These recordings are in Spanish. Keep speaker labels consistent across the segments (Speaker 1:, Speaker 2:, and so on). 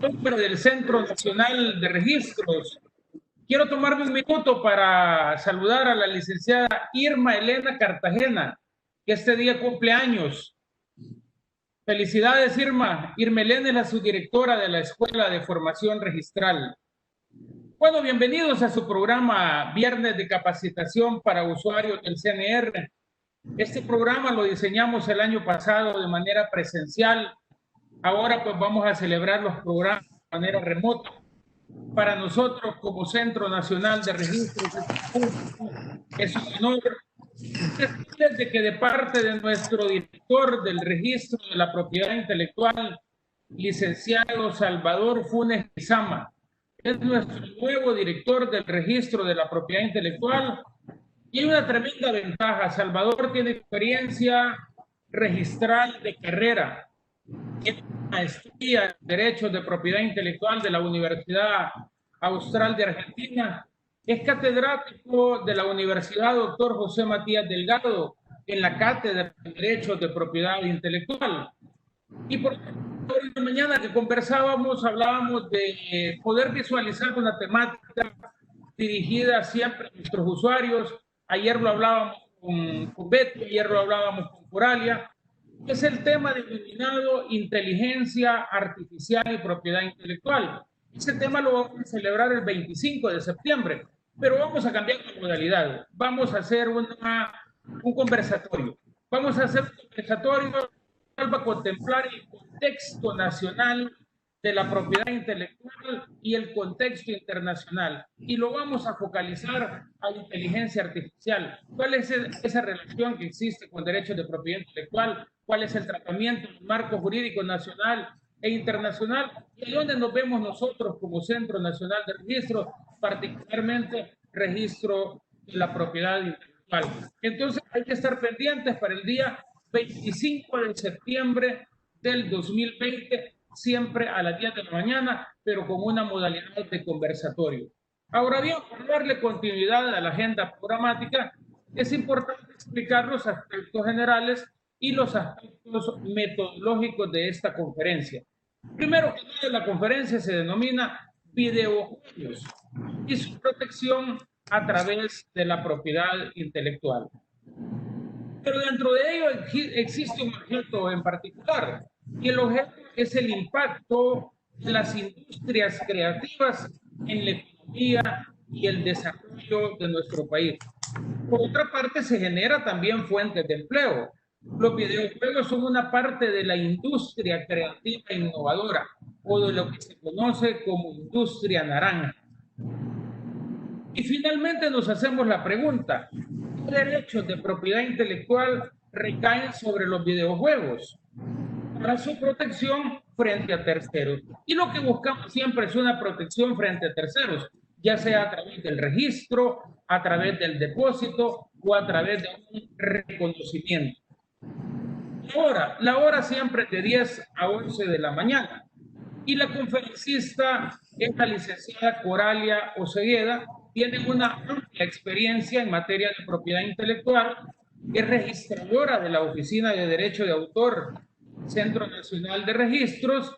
Speaker 1: nombre del Centro Nacional de Registros, quiero tomarme un minuto para saludar a la licenciada Irma Elena Cartagena, que este día cumple años. Felicidades, Irma. Irma Elena es la subdirectora de la Escuela de Formación Registral. Bueno, bienvenidos a su programa Viernes de Capacitación para Usuarios del CNR. Este programa lo diseñamos el año pasado de manera presencial. Ahora pues vamos a celebrar los programas de manera remota. Para nosotros como Centro Nacional de Registros es un honor de que de parte de nuestro director del registro de la propiedad intelectual, licenciado Salvador Funes Lizama, es nuestro nuevo director del registro de la propiedad intelectual y hay una tremenda ventaja. Salvador tiene experiencia registral de carrera, tiene maestría en Derechos de Propiedad Intelectual de la Universidad Austral de Argentina. Es catedrático de la Universidad Dr. José Matías Delgado en la Cátedra de Derechos de Propiedad Intelectual. Y por la mañana que conversábamos, hablábamos de poder visualizar una temática dirigida siempre a nuestros usuarios. Ayer lo hablábamos con Beto, ayer lo hablábamos con Coralia. Es el tema denominado inteligencia artificial y propiedad intelectual. Ese tema lo vamos a celebrar el 25 de septiembre, pero vamos a cambiar la modalidad. Vamos a hacer un conversatorio. Vamos a hacer un conversatorio que va a contemplar el contexto nacional de la propiedad intelectual y el contexto internacional. Y lo vamos a focalizar a la inteligencia artificial. ¿Cuál es esa relación que existe con derechos de propiedad intelectual? ¿Cuál es el tratamiento del marco jurídico nacional e internacional? ¿Y dónde nos vemos nosotros como Centro Nacional de Registro, particularmente registro de la propiedad intelectual? Entonces hay que estar pendientes para el día 25 de septiembre del 2020, siempre a las 10 de la mañana, pero con una modalidad de conversatorio. Ahora bien, para darle continuidad a la agenda programática, es importante explicar los aspectos generales y los aspectos metodológicos de esta conferencia. Primero que nada, la conferencia se denomina videojuegos y su protección a través de la propiedad intelectual. Pero dentro de ello existe un objeto en particular, y el objeto es el impacto de las industrias creativas en la economía y el desarrollo de nuestro país. Por otra parte, se genera también fuentes de empleo. Los videojuegos son una parte de la industria creativa e innovadora, o de lo que se conoce como industria naranja. Y finalmente nos hacemos la pregunta, ¿qué derechos de propiedad intelectual recaen sobre los videojuegos para su protección frente a terceros? Y lo que buscamos siempre es una protección frente a terceros, ya sea a través del registro, a través del depósito o a través de un reconocimiento. La hora siempre es de 10 a 11 de la mañana. Y la conferencista es la licenciada Coralia Osegueda, tiene una amplia experiencia en materia de propiedad intelectual, es registradora de la Oficina de Derecho de Autor, Centro Nacional de Registros,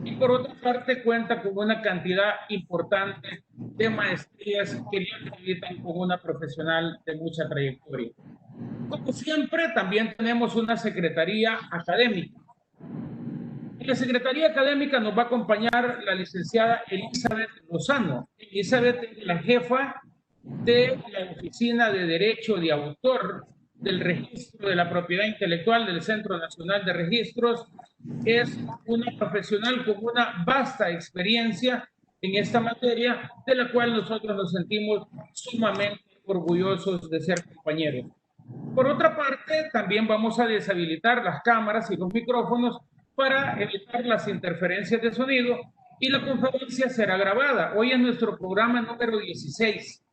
Speaker 1: y por otra parte cuenta con una cantidad importante de maestrías que le acreditan como una profesional de mucha trayectoria. Como siempre, también tenemos una secretaría académica. En la Secretaría Académica nos va a acompañar la licenciada Elizabeth Lozano. Elizabeth es la jefa de la Oficina de Derecho de Autor del Registro de la Propiedad Intelectual del Centro Nacional de Registros. Es una profesional con una vasta experiencia en esta materia, de la cual nosotros nos sentimos sumamente orgullosos de ser compañeros. Por otra parte, también vamos a deshabilitar las cámaras y los micrófonos para evitar las interferencias de sonido y la conferencia será grabada. Hoy es nuestro programa número 16.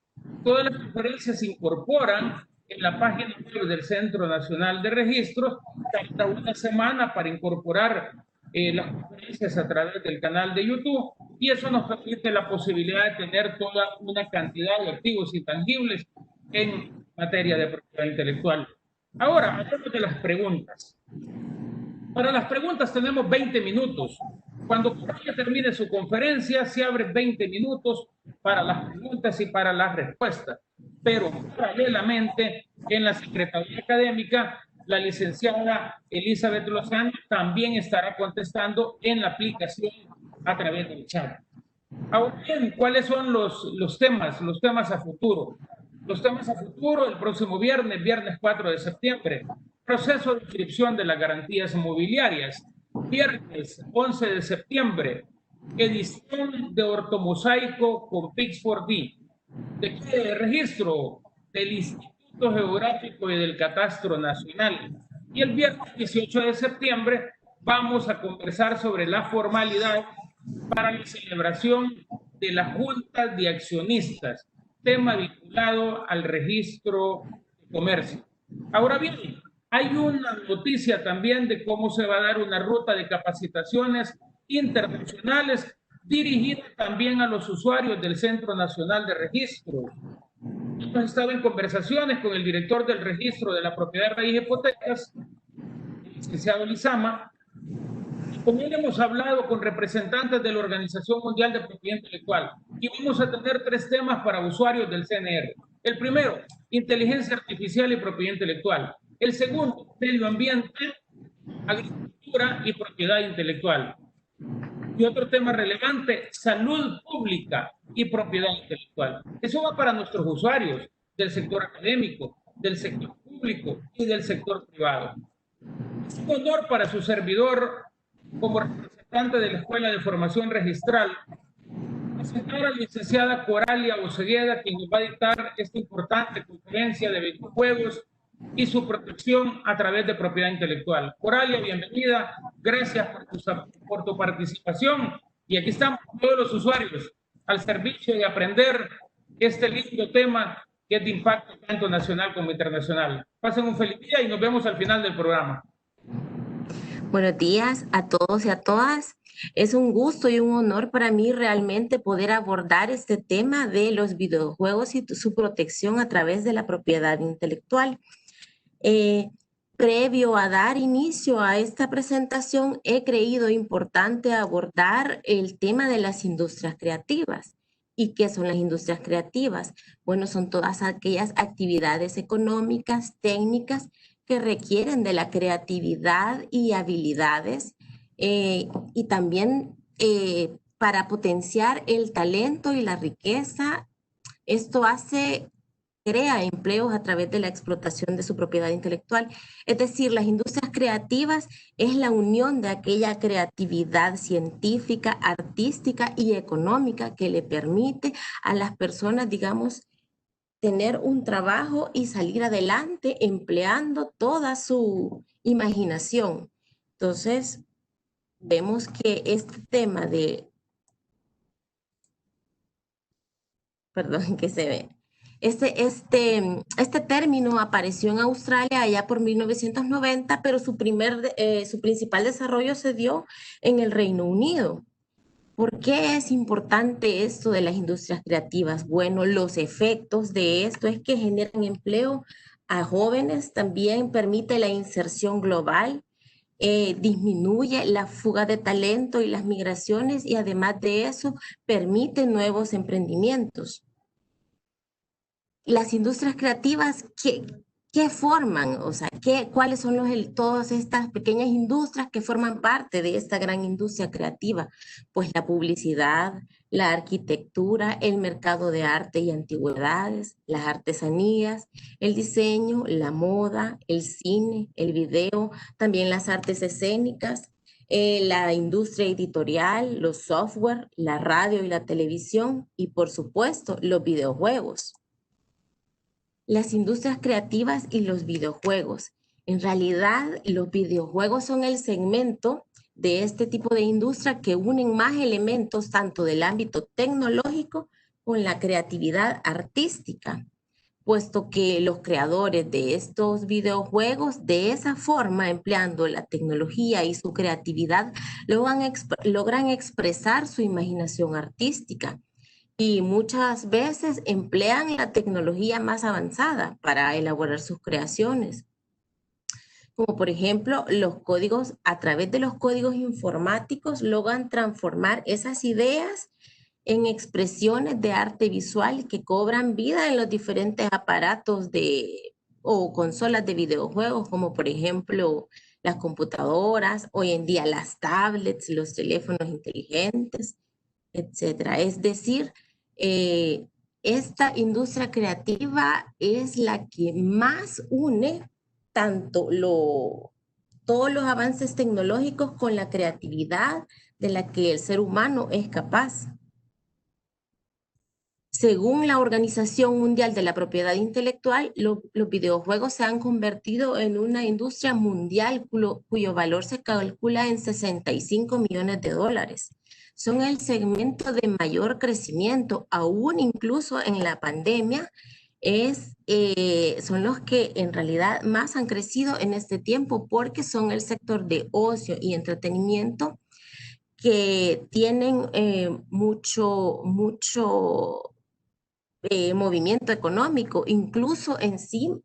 Speaker 1: Todas las conferencias se incorporan en la página web del Centro Nacional de Registros, hasta una semana para incorporar las conferencias a través del canal de YouTube, y eso nos permite la posibilidad de tener toda una cantidad de activos intangibles en materia de propiedad intelectual. Ahora, hablemos de las preguntas. Para las preguntas tenemos 20 minutos. Cuando Coralia termine su conferencia, se abre 20 minutos para las preguntas y para las respuestas. Pero paralelamente, en la Secretaría Académica, la licenciada Elizabeth Lozano también estará contestando en la aplicación a través del chat. Ahora bien, ¿cuáles son los temas a futuro? Los temas a futuro, el próximo viernes 4 de septiembre, proceso de inscripción de las garantías inmobiliarias. Viernes 11 de septiembre, edición de ortomosaico con Pix4D. ¿De qué registro? Del Instituto Geográfico y del Catastro Nacional. Y el viernes 18 de septiembre vamos a conversar sobre la formalidad para la celebración de la Junta de Accionistas, tema vinculado al registro de comercio. Ahora bien, hay una noticia también de cómo se va a dar una ruta de capacitaciones internacionales dirigida también a los usuarios del Centro Nacional de Registro. Hemos estado en conversaciones con el director del registro de la propiedad raíz y hipotecas, el licenciado Lizama. Con él hemos hablado con representantes de la Organización Mundial de Propiedad Intelectual y vamos a tener 3 temas para usuarios del CNR. El primero, inteligencia artificial y propiedad intelectual. El segundo, medio ambiente, agricultura y propiedad intelectual. Y otro tema relevante, salud pública y propiedad intelectual. Eso va para nuestros usuarios del sector académico, del sector público y del sector privado. Es un honor para su servidor, como representante de la Escuela de Formación Registral, presentar a la licenciada Coralia Osegueda, quien nos va a dictar esta importante conferencia de videojuegos y su protección a través de propiedad intelectual. Coralia, bienvenida, gracias por tu participación y aquí estamos todos los usuarios al servicio de aprender este lindo tema que es de impacto tanto nacional como internacional. Pasen un feliz día y nos vemos al final del programa.
Speaker 2: Buenos días a todos y a todas. Es un gusto y un honor para mí realmente poder abordar este tema de los videojuegos y su protección a través de la propiedad intelectual. Previo a dar inicio a esta presentación, he creído importante abordar el tema de las industrias creativas. ¿Y qué son las industrias creativas? Bueno, son todas aquellas actividades económicas, técnicas, que requieren de la creatividad y habilidades y también para potenciar el talento y la riqueza. Esto crea empleos a través de la explotación de su propiedad intelectual. Es decir, las industrias creativas es la unión de aquella creatividad científica, artística y económica que le permite a las personas, digamos, tener un trabajo y salir adelante empleando toda su imaginación. Entonces, vemos que este tema perdón, que se ve. Este término apareció en Australia allá por 1990, pero su principal desarrollo se dio en el Reino Unido. ¿Por qué es importante esto de las industrias creativas? Bueno, los efectos de esto es que generan empleo a jóvenes, también permite la inserción global, disminuye la fuga de talento y las migraciones y además de eso permite nuevos emprendimientos. Las industrias creativas, ¿qué forman? O sea, ¿cuáles son todas estas pequeñas industrias que forman parte de esta gran industria creativa? Pues la publicidad, la arquitectura, el mercado de arte y antigüedades, las artesanías, el diseño, la moda, el cine, el video, también las artes escénicas, la industria editorial, los software, la radio y la televisión y, por supuesto, los videojuegos. Las industrias creativas y los videojuegos. En realidad, los videojuegos son el segmento de este tipo de industria que unen más elementos tanto del ámbito tecnológico con la creatividad artística, puesto que los creadores de estos videojuegos de esa forma, empleando la tecnología y su creatividad, logran expresar su imaginación artística. Y muchas veces emplean la tecnología más avanzada para elaborar sus creaciones. como por ejemplo los códigos, a través de los códigos informáticos logran transformar esas ideas en expresiones de arte visual que cobran vida en los diferentes aparatos o consolas de videojuegos, como por ejemplo las computadoras, hoy en día las tablets, los teléfonos inteligentes, etcétera. Es decir, esta industria creativa es la que más une tanto todos los avances tecnológicos con la creatividad de la que el ser humano es capaz. Según la Organización Mundial de la Propiedad Intelectual, los videojuegos se han convertido en una industria mundial cuyo valor se calcula en 65 millones de dólares. Son el segmento de mayor crecimiento, aún incluso en la pandemia, son los que en realidad más han crecido en este tiempo porque son el sector de ocio y entretenimiento que tienen mucho movimiento económico, incluso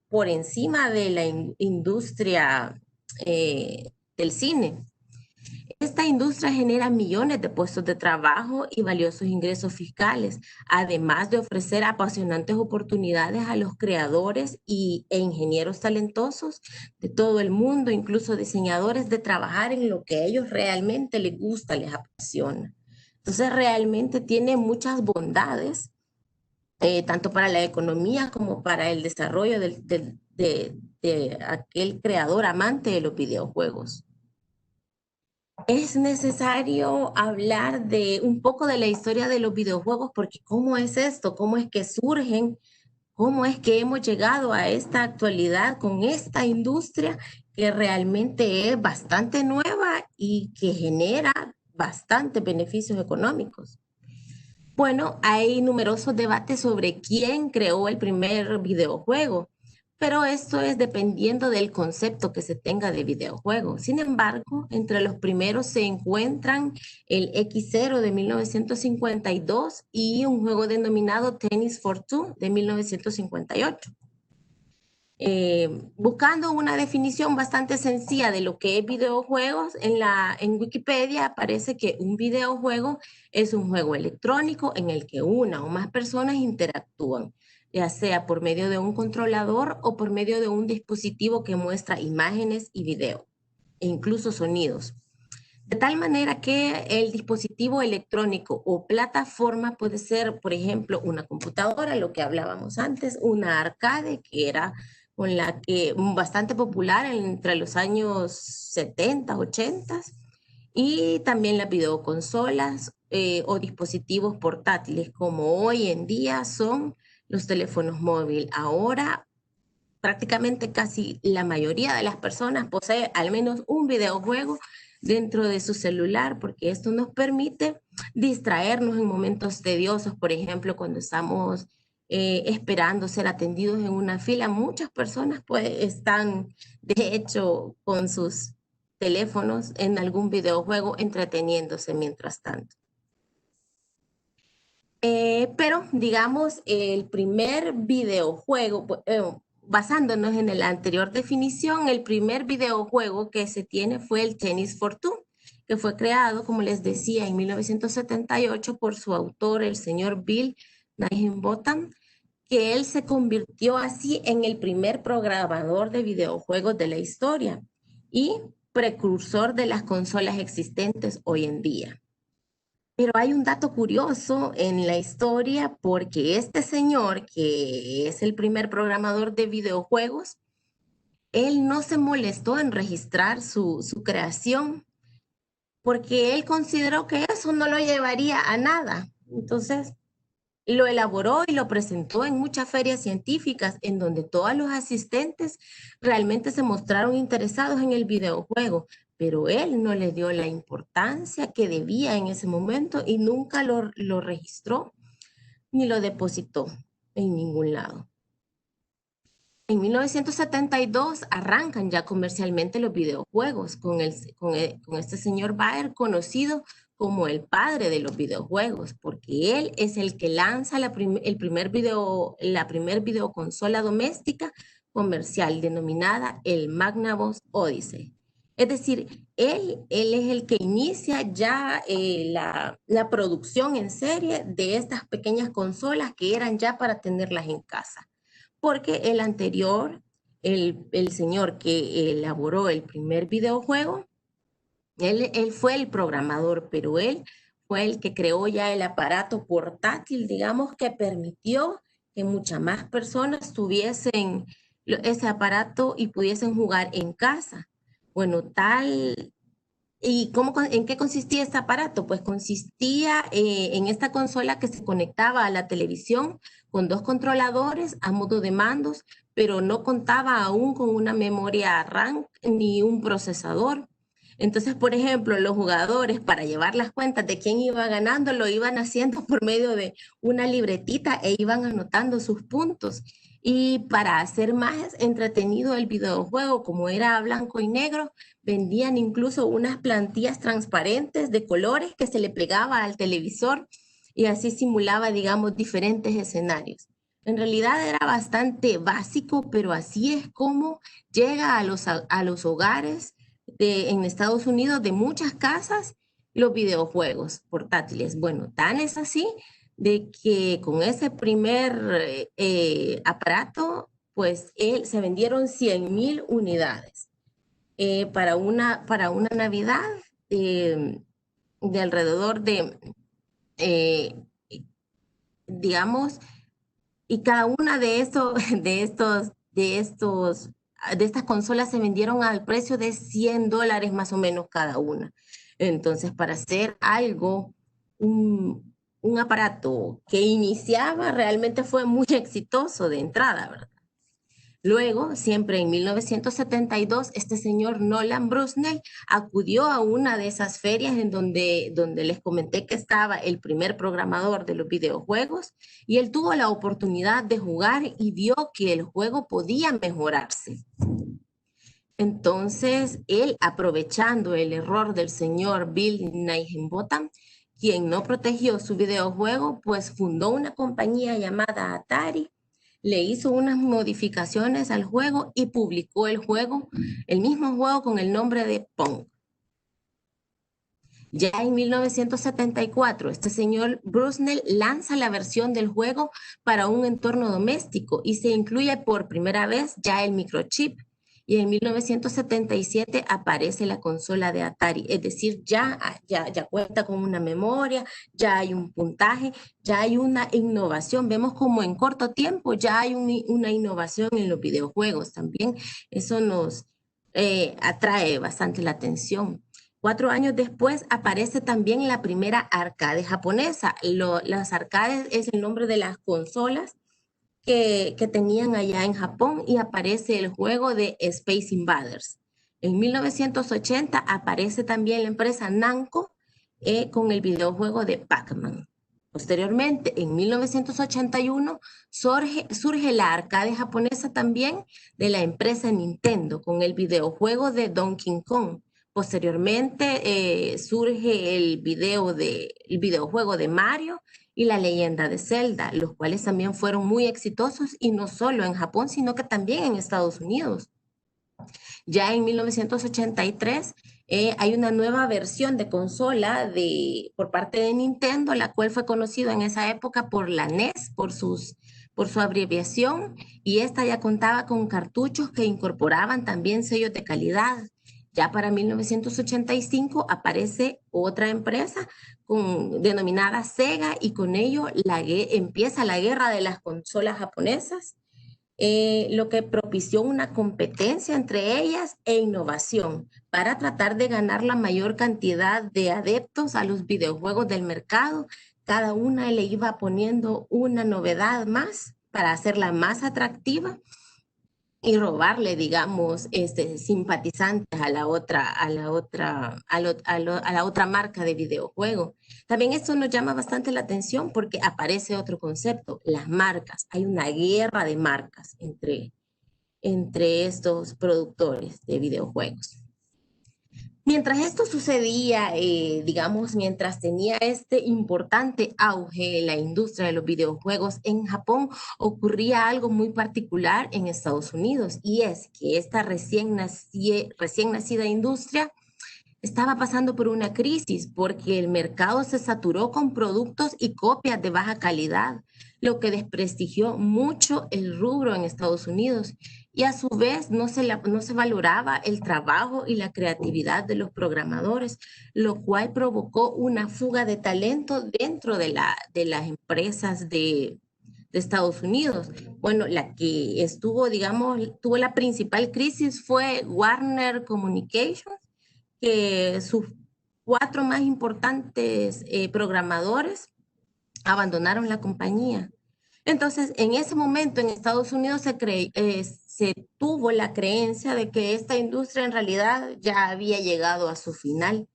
Speaker 2: por encima de la industria del cine. Esta industria genera millones de puestos de trabajo y valiosos ingresos fiscales, además de ofrecer apasionantes oportunidades a los creadores e ingenieros talentosos de todo el mundo, incluso diseñadores, de trabajar en lo que a ellos realmente les gusta, les apasiona. Entonces realmente tiene muchas bondades, tanto para la economía como para el desarrollo de aquel creador amante de los videojuegos. Es necesario hablar de un poco de la historia de los videojuegos, porque ¿cómo es esto? ¿Cómo es que surgen? ¿Cómo es que hemos llegado a esta actualidad con esta industria que realmente es bastante nueva y que genera bastantes beneficios económicos? Bueno, hay numerosos debates sobre quién creó el primer videojuego, pero esto es dependiendo del concepto que se tenga de videojuego. Sin embargo, entre los primeros se encuentran el X0 de 1952 y un juego denominado Tennis for Two de 1958. Buscando una definición bastante sencilla de lo que es videojuegos, en Wikipedia aparece que un videojuego es un juego electrónico en el que una o más personas interactúan, ya sea por medio de un controlador o por medio de un dispositivo que muestra imágenes y video, e incluso sonidos. De tal manera que el dispositivo electrónico o plataforma puede ser, por ejemplo, una computadora, lo que hablábamos antes, una arcade, que era con la que bastante popular entre los años 70, 80, y también las videoconsolas o dispositivos portátiles, como hoy en día son los teléfonos móviles. Ahora, prácticamente casi la mayoría de las personas posee al menos un videojuego dentro de su celular, porque esto nos permite distraernos en momentos tediosos, por ejemplo, cuando estamos esperando ser atendidos en una fila. Muchas personas pues están, de hecho, con sus teléfonos en algún videojuego entreteniéndose mientras tanto. Pero, digamos, el primer videojuego, basándonos en la anterior definición, el primer videojuego que se tiene fue el Tennis for Two, que fue creado, como les decía, en 1978 por su autor, el señor Bill Higginbotham, que él se convirtió así en el primer programador de videojuegos de la historia y precursor de las consolas existentes hoy en día. Pero hay un dato curioso en la historia, porque este señor, que es el primer programador de videojuegos, él no se molestó en registrar su creación, porque él consideró que eso no lo llevaría a nada. Entonces, lo elaboró y lo presentó en muchas ferias científicas, en donde todos los asistentes realmente se mostraron interesados en el videojuego, pero él no le dio la importancia que debía en ese momento y nunca lo registró ni lo depositó en ningún lado. En 1972 arrancan ya comercialmente los videojuegos con este señor Baer, conocido como el padre de los videojuegos, porque él es el que lanza la primer videoconsola doméstica comercial denominada el Magnavox Odyssey. Es decir, él es el que inicia ya la producción en serie de estas pequeñas consolas que eran ya para tenerlas en casa. Porque el anterior, el señor que elaboró el primer videojuego, él fue el programador, pero él fue el que creó ya el aparato portátil, digamos, que permitió que muchas más personas tuviesen ese aparato y pudiesen jugar en casa. Bueno, ¿en qué consistía este aparato? Pues consistía en esta consola que se conectaba a la televisión con 2 controladores a modo de mandos, pero no contaba aún con una memoria RAM ni un procesador. Entonces, por ejemplo, los jugadores, para llevar las cuentas de quién iba ganando, lo iban haciendo por medio de una libretita e iban anotando sus puntos. Y para hacer más entretenido el videojuego, como era blanco y negro, vendían incluso unas plantillas transparentes de colores que se le pegaba al televisor y así simulaba, digamos, diferentes escenarios. En realidad era bastante básico, pero así es como llega a los hogares en Estados Unidos de muchas casas los videojuegos portátiles. Bueno, tan es así de que con ese primer aparato, pues se vendieron 100,000 unidades para una Navidad de alrededor de, eh, digamos, y cada una de estas consolas se vendieron al precio de $100 más o menos cada una. Entonces, para hacer algo, un aparato que iniciaba realmente fue muy exitoso de entrada, ¿verdad? Luego, siempre en 1972, este señor Nolan Bushnell acudió a una de esas ferias en donde les comenté que estaba el primer programador de los videojuegos y él tuvo la oportunidad de jugar y vio que el juego podía mejorarse. Entonces, él, aprovechando el error del señor Bill Nightingale, quien no protegió su videojuego, pues fundó una compañía llamada Atari, le hizo unas modificaciones al juego y publicó el mismo juego con el nombre de Pong. Ya en 1974, este señor Bushnell lanza la versión del juego para un entorno doméstico y se incluye por primera vez ya el microchip. Y en 1977 aparece la consola de Atari, es decir, ya cuenta con una memoria, ya hay un puntaje, ya hay una innovación. Vemos como en corto tiempo ya hay una innovación en los videojuegos también. Eso nos atrae bastante la atención. 4 años después aparece también la primera arcade japonesa. Las arcades es el nombre de las consolas que tenían allá en Japón y aparece el juego de Space Invaders. En 1980 aparece también la empresa Namco con el videojuego de Pac-Man. Posteriormente, en 1981, surge la arcade japonesa también de la empresa Nintendo con el videojuego de Donkey Kong. Posteriormente surge el videojuego de Mario y la leyenda de Zelda, los cuales también fueron muy exitosos y no solo en Japón, sino que también en Estados Unidos. Ya en 1983 hay una nueva versión de consola por parte de Nintendo, la cual fue conocida en esa época por la NES, por su abreviación, y esta ya contaba con cartuchos que incorporaban también sellos de calidad. Ya para 1985 aparece otra empresa denominada Sega y con ello empieza la guerra de las consolas japonesas, lo que propició una competencia entre ellas e innovación para tratar de ganar la mayor cantidad de adeptos a los videojuegos del mercado. Cada una le iba poniendo una novedad más para hacerla más atractiva y robarle, digamos, simpatizantes a la otra marca de videojuego. También esto nos llama bastante la atención porque aparece otro concepto, las marcas. Hay una guerra de marcas entre estos productores de videojuegos. Mientras esto sucedía, digamos, mientras tenía este importante auge en la industria de los videojuegos en Japón, ocurría algo muy particular en Estados Unidos, y es que esta recién nacida industria estaba pasando por una crisis porque el mercado se saturó con productos y copias de baja calidad, lo que desprestigió mucho el rubro en Estados Unidos. Y a su vez no se valoraba el trabajo y la creatividad de los programadores, lo cual provocó una fuga de talento dentro de las empresas de Estados Unidos. Bueno, la que estuvo, digamos, tuvo la principal crisis fue Warner Communications, que sus cuatro más importantes programadores abandonaron la compañía. Entonces, en ese momento en Estados Unidos se tuvo la creencia de que esta industria en realidad ya había llegado a su final.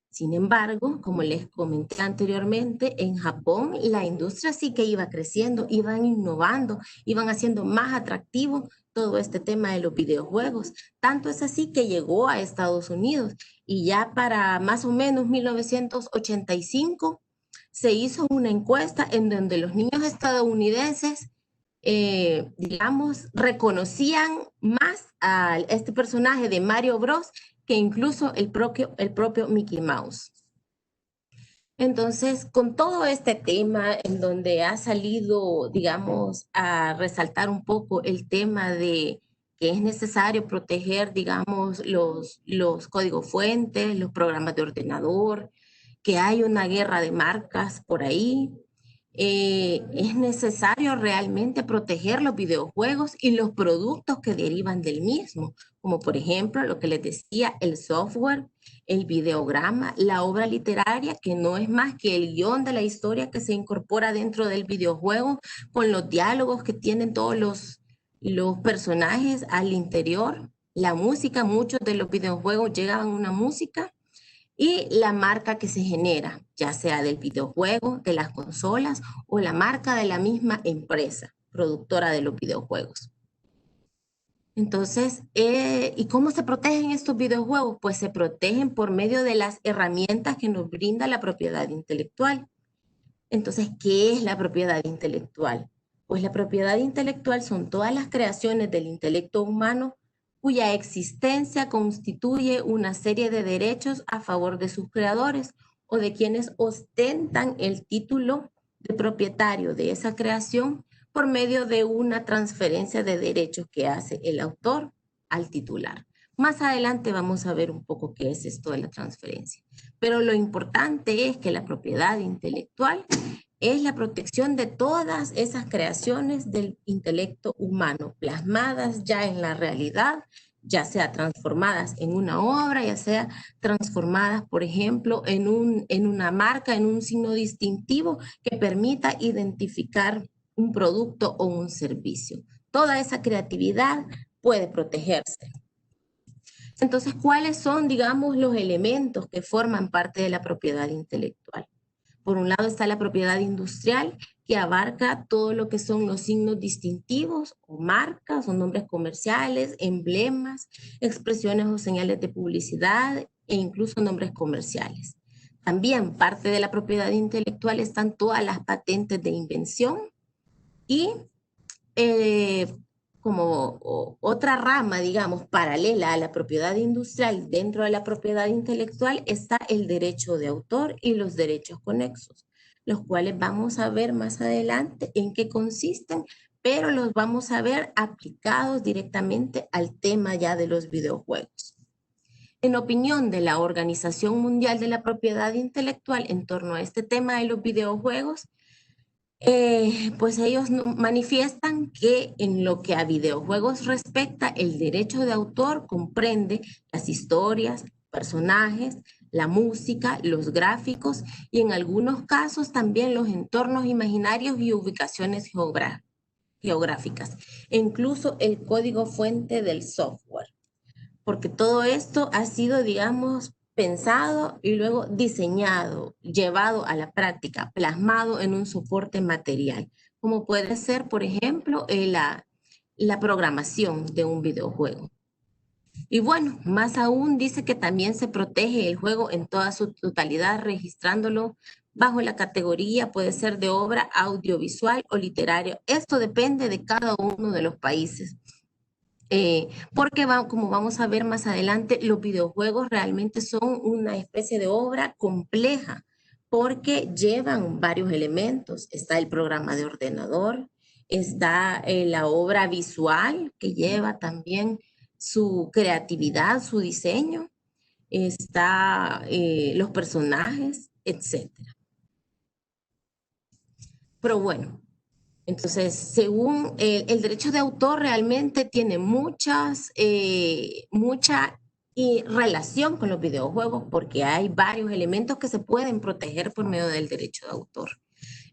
Speaker 2: Sin embargo, como les comenté anteriormente, en Japón la industria sí que iba creciendo, iban innovando, iban haciendo más atractivo todo este tema de los videojuegos. Tanto es así que llegó a Estados Unidos y ya para más o menos 1985 se hizo una encuesta en donde los niños estadounidenses, digamos, reconocían más a este personaje de Mario Bros que incluso el propio Mickey Mouse. Entonces, con todo este tema en donde ha salido, digamos, a resaltar un poco el tema de que es necesario proteger, digamos, los códigos fuentes, los programas de ordenador, que hay una guerra de marcas por ahí, es necesario realmente proteger los videojuegos y los productos que derivan del mismo, como por ejemplo lo que les decía, el software, el videograma, la obra literaria, que no es más que el guión de la historia que se incorpora dentro del videojuego, con los diálogos que tienen todos los personajes al interior, la música, muchos de los videojuegos llegan a una música, y la marca que se genera, ya sea del videojuego, de las consolas o la marca de la misma empresa productora de los videojuegos. Entonces, ¿y cómo se protegen estos videojuegos? Pues se protegen por medio de las herramientas que nos brinda la propiedad intelectual. Entonces, ¿qué es la propiedad intelectual? Pues la propiedad intelectual son todas las creaciones del intelecto humano cuya existencia constituye una serie de derechos a favor de sus creadores o de quienes ostentan el título de propietario de esa creación por medio de una transferencia de derechos que hace el autor al titular. Más adelante vamos a ver un poco qué es esto de la transferencia. Pero lo importante es que la propiedad intelectual es la protección de todas esas creaciones del intelecto humano, plasmadas ya en la realidad, ya sea transformadas en una obra, ya sea transformadas, por ejemplo, en una marca, en un signo distintivo que permita identificar un producto o un servicio. Toda esa creatividad puede protegerse. Entonces, ¿cuáles son, digamos, los elementos que forman parte de la propiedad intelectual? Por un lado está la propiedad industrial, que abarca todo lo que son los signos distintivos o marcas o nombres comerciales, emblemas, expresiones o señales de publicidad e incluso nombres comerciales. También parte de la propiedad intelectual están todas las patentes de invención y como otra rama, digamos, paralela a la propiedad industrial, dentro de la propiedad intelectual está el derecho de autor y los derechos conexos, los cuales vamos a ver más adelante en qué consisten, pero los vamos a ver aplicados directamente al tema ya de los videojuegos. En opinión de la Organización Mundial de la Propiedad Intelectual en torno a este tema de los videojuegos, pues ellos manifiestan que en lo que a videojuegos respecta, el derecho de autor comprende las historias, personajes, la música, los gráficos y en algunos casos también los entornos imaginarios y ubicaciones geográficas, e incluso el código fuente del software, porque todo esto ha sido, digamos, pensado y luego diseñado, llevado a la práctica, plasmado en un soporte material, como puede ser, por ejemplo, la programación de un videojuego. Y bueno, más aún dice que también se protege el juego en toda su totalidad, registrándolo bajo la categoría, puede ser de obra audiovisual o literaria. Esto depende de cada uno de los países. Porque como vamos a ver más adelante, los videojuegos realmente son una especie de obra compleja porque llevan varios elementos. Está el programa de ordenador, está la obra visual que lleva también su creatividad, su diseño, está los personajes, etcétera. Pero bueno, entonces, según el derecho de autor realmente tiene mucha relación con los videojuegos porque hay varios elementos que se pueden proteger por medio del derecho de autor.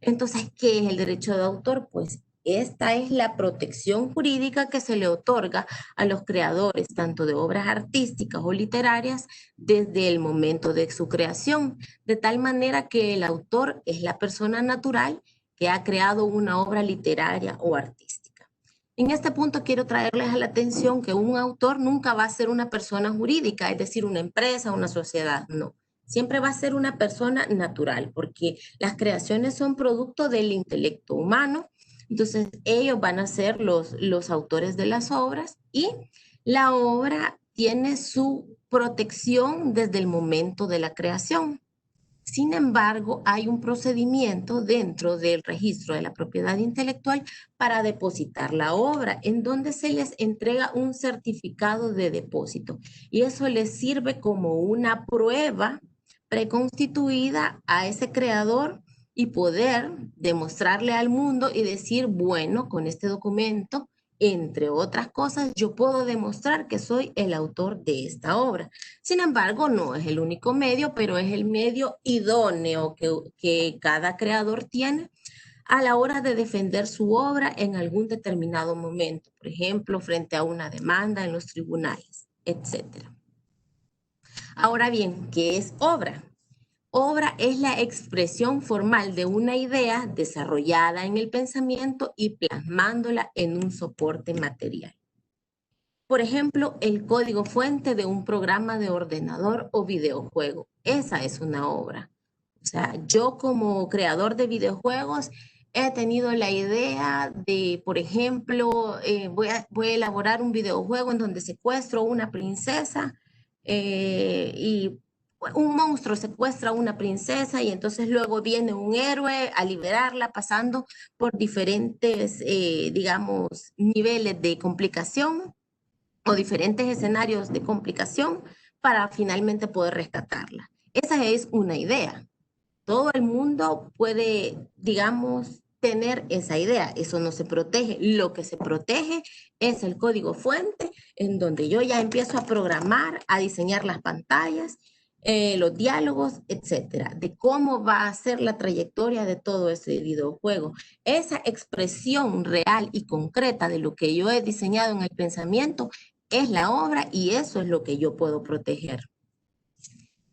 Speaker 2: Entonces, ¿qué es el derecho de autor? Pues esta es la protección jurídica que se le otorga a los creadores, tanto de obras artísticas o literarias, desde el momento de su creación, de tal manera que el autor es la persona natural que ha creado una obra literaria o artística. En este punto quiero traerles a la atención que un autor nunca va a ser una persona jurídica, es decir, una empresa, una sociedad, no. Siempre va a ser una persona natural, porque las creaciones son producto del intelecto humano. Entonces, ellos van a ser los autores de las obras y la obra tiene su protección desde el momento de la creación. Sin embargo, hay un procedimiento dentro del registro de la propiedad intelectual para depositar la obra, en donde se les entrega un certificado de depósito. Y eso les sirve como una prueba preconstituida a ese creador y poder demostrarle al mundo y decir, bueno, con este documento, entre otras cosas, yo puedo demostrar que soy el autor de esta obra. Sin embargo, no es el único medio, pero es el medio idóneo que cada creador tiene a la hora de defender su obra en algún determinado momento, por ejemplo, frente a una demanda en los tribunales, etc. Ahora bien, ¿qué es obra? Obra es la expresión formal de una idea desarrollada en el pensamiento y plasmándola en un soporte material. Por ejemplo, el código fuente de un programa de ordenador o videojuego. Esa es una obra. O sea, yo como creador de videojuegos he tenido la idea de, por ejemplo, voy a elaborar un videojuego en donde secuestro a una princesa y un monstruo secuestra a una princesa y entonces luego viene un héroe a liberarla pasando por diferentes, digamos, niveles de complicación o diferentes escenarios de complicación para finalmente poder rescatarla. Esa es una idea. Todo el mundo puede, digamos, tener esa idea. Eso no se protege. Lo que se protege es el código fuente, en donde yo ya empiezo a programar, a diseñar las pantallas, los diálogos, etcétera, de cómo va a ser la trayectoria de todo ese videojuego. Esa expresión real y concreta de lo que yo he diseñado en el pensamiento es la obra y eso es lo que yo puedo proteger.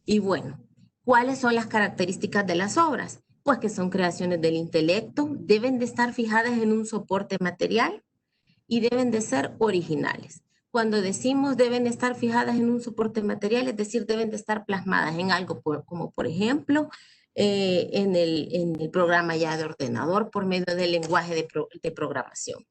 Speaker 2: Y bueno, ¿cuáles son las características de las obras? Pues que son creaciones del intelecto, deben de estar fijadas en un soporte material y deben de ser originales. Cuando decimos deben de estar fijadas en un soporte material, es decir, deben de estar plasmadas en algo como por ejemplo en el programa ya de ordenador por medio del lenguaje de programación.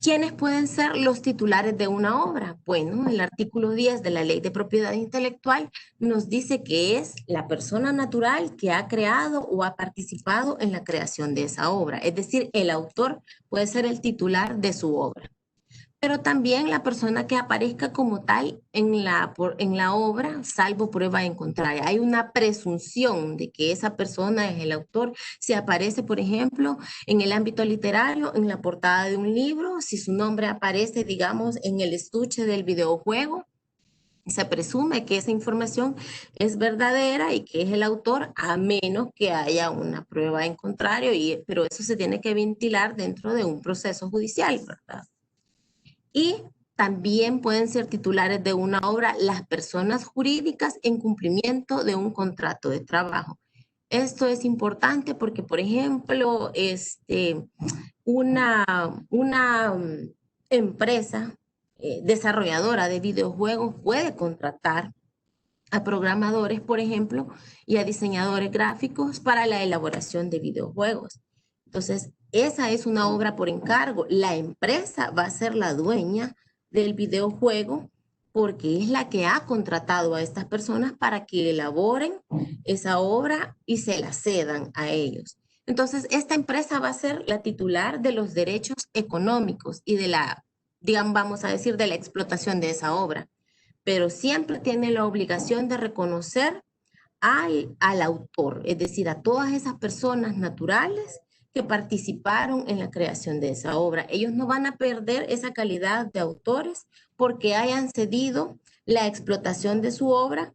Speaker 2: ¿Quiénes pueden ser los titulares de una obra? Bueno, el artículo 10 de la Ley de Propiedad Intelectual nos dice que es la persona natural que ha creado o ha participado en la creación de esa obra. Es decir, el autor puede ser el titular de su obra. Pero también la persona que aparezca como tal en la obra, salvo prueba en contraria. Hay una presunción de que esa persona es el autor. Si aparece, por ejemplo, en el ámbito literario, en la portada de un libro, si su nombre aparece, digamos, en el estuche del videojuego, se presume que esa información es verdadera y que es el autor, a menos que haya una prueba en contrario, pero eso se tiene que ventilar dentro de un proceso judicial, ¿verdad? Y también pueden ser titulares de una obra las personas jurídicas en cumplimiento de un contrato de trabajo. Esto es importante porque, por ejemplo, una empresa desarrolladora de videojuegos puede contratar a programadores, por ejemplo, y a diseñadores gráficos para la elaboración de videojuegos. Entonces, esa es una obra por encargo. La empresa va a ser la dueña del videojuego porque es la que ha contratado a estas personas para que elaboren esa obra y se la cedan a ellos. Entonces, esta empresa va a ser la titular de los derechos económicos y de la, digamos, vamos a decir, de la explotación de esa obra, pero siempre tiene la obligación de reconocer al autor, es decir, a todas esas personas naturales que participaron en la creación de esa obra. Ellos no van a perder esa calidad de autores porque hayan cedido la explotación de su obra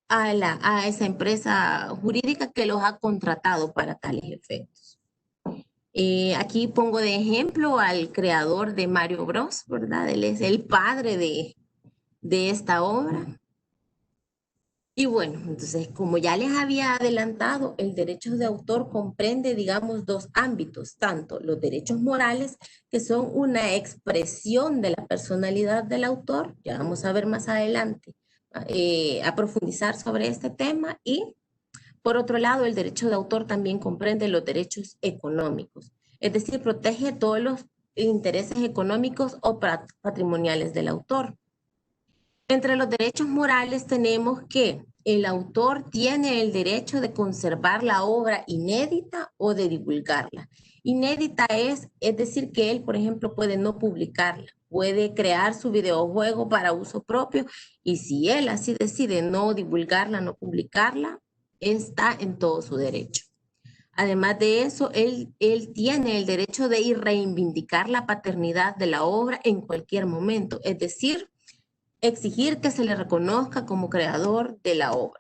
Speaker 2: a esa empresa jurídica que los ha contratado para tales efectos. Aquí pongo de ejemplo al creador de Mario Bros, ¿verdad? Él es el padre de esta obra. Y bueno, entonces, como ya les había adelantado, el derecho de autor comprende, digamos, dos ámbitos, tanto los derechos morales, que son una expresión de la personalidad del autor, ya vamos a ver más adelante, a profundizar sobre este tema, y por otro lado, el derecho de autor también comprende los derechos económicos, es decir, protege todos los intereses económicos o patrimoniales del autor. Entre los derechos morales tenemos que el autor tiene el derecho de conservar la obra inédita o de divulgarla. Inédita es decir, que él, por ejemplo, puede no publicarla, puede crear su videojuego para uso propio y si él así decide no divulgarla, no publicarla, está en todo su derecho. Además de eso, él tiene el derecho de ir reivindicar la paternidad de la obra en cualquier momento, es decir, exigir que se le reconozca como creador de la obra.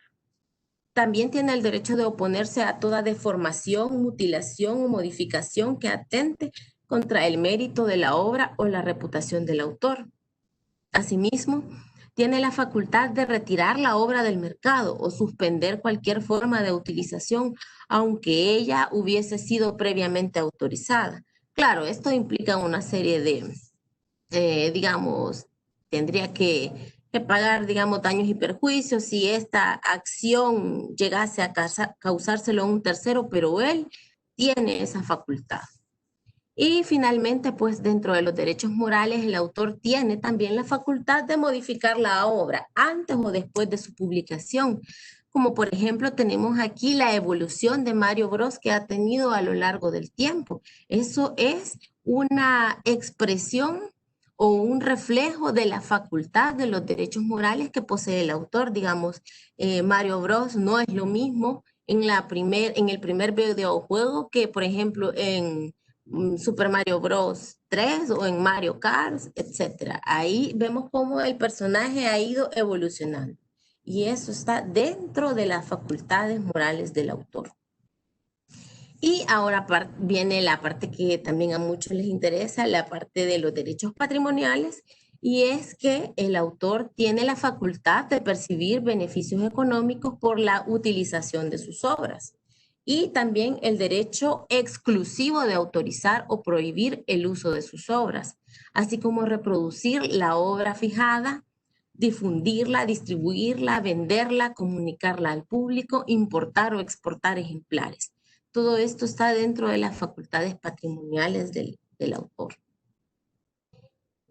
Speaker 2: También tiene el derecho de oponerse a toda deformación, mutilación o modificación que atente contra el mérito de la obra o la reputación del autor. Asimismo, tiene la facultad de retirar la obra del mercado o suspender cualquier forma de utilización, aunque ella hubiese sido previamente autorizada. Claro, esto implica una serie de, digamos, tendría que pagar, digamos, daños y perjuicios si esta acción llegase a causárselo a un tercero, pero él tiene esa facultad. Y finalmente, pues dentro de los derechos morales, el autor tiene también la facultad de modificar la obra antes o después de su publicación. Como por ejemplo, tenemos aquí la evolución de Mario Bros que ha tenido a lo largo del tiempo. Eso es una expresión o un reflejo de la facultad de los derechos morales que posee el autor. Digamos, Mario Bros no es lo mismo en el primer videojuego que, por ejemplo, en Super Mario Bros. 3 o en Mario Kart, etc. Ahí vemos cómo el personaje ha ido evolucionando. Y eso está dentro de las facultades morales del autor. Y ahora viene la parte que también a muchos les interesa, la parte de los derechos patrimoniales, y es que el autor tiene la facultad de percibir beneficios económicos por la utilización de sus obras. Y también el derecho exclusivo de autorizar o prohibir el uso de sus obras, así como reproducir la obra fijada, difundirla, distribuirla, venderla, comunicarla al público, importar o exportar ejemplares. Todo esto está dentro de las facultades patrimoniales del autor.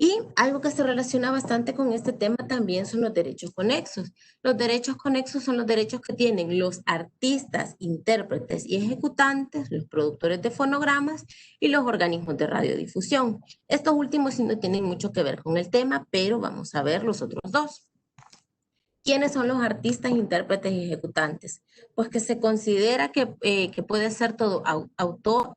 Speaker 2: Y algo que se relaciona bastante con este tema también son los derechos conexos. Los derechos conexos son los derechos que tienen los artistas, intérpretes y ejecutantes, los productores de fonogramas y los organismos de radiodifusión. Estos últimos sí no tienen mucho que ver con el tema, pero vamos a ver los otros dos. ¿Quiénes son los artistas, intérpretes y ejecutantes? Pues que se considera que puede ser todo actor,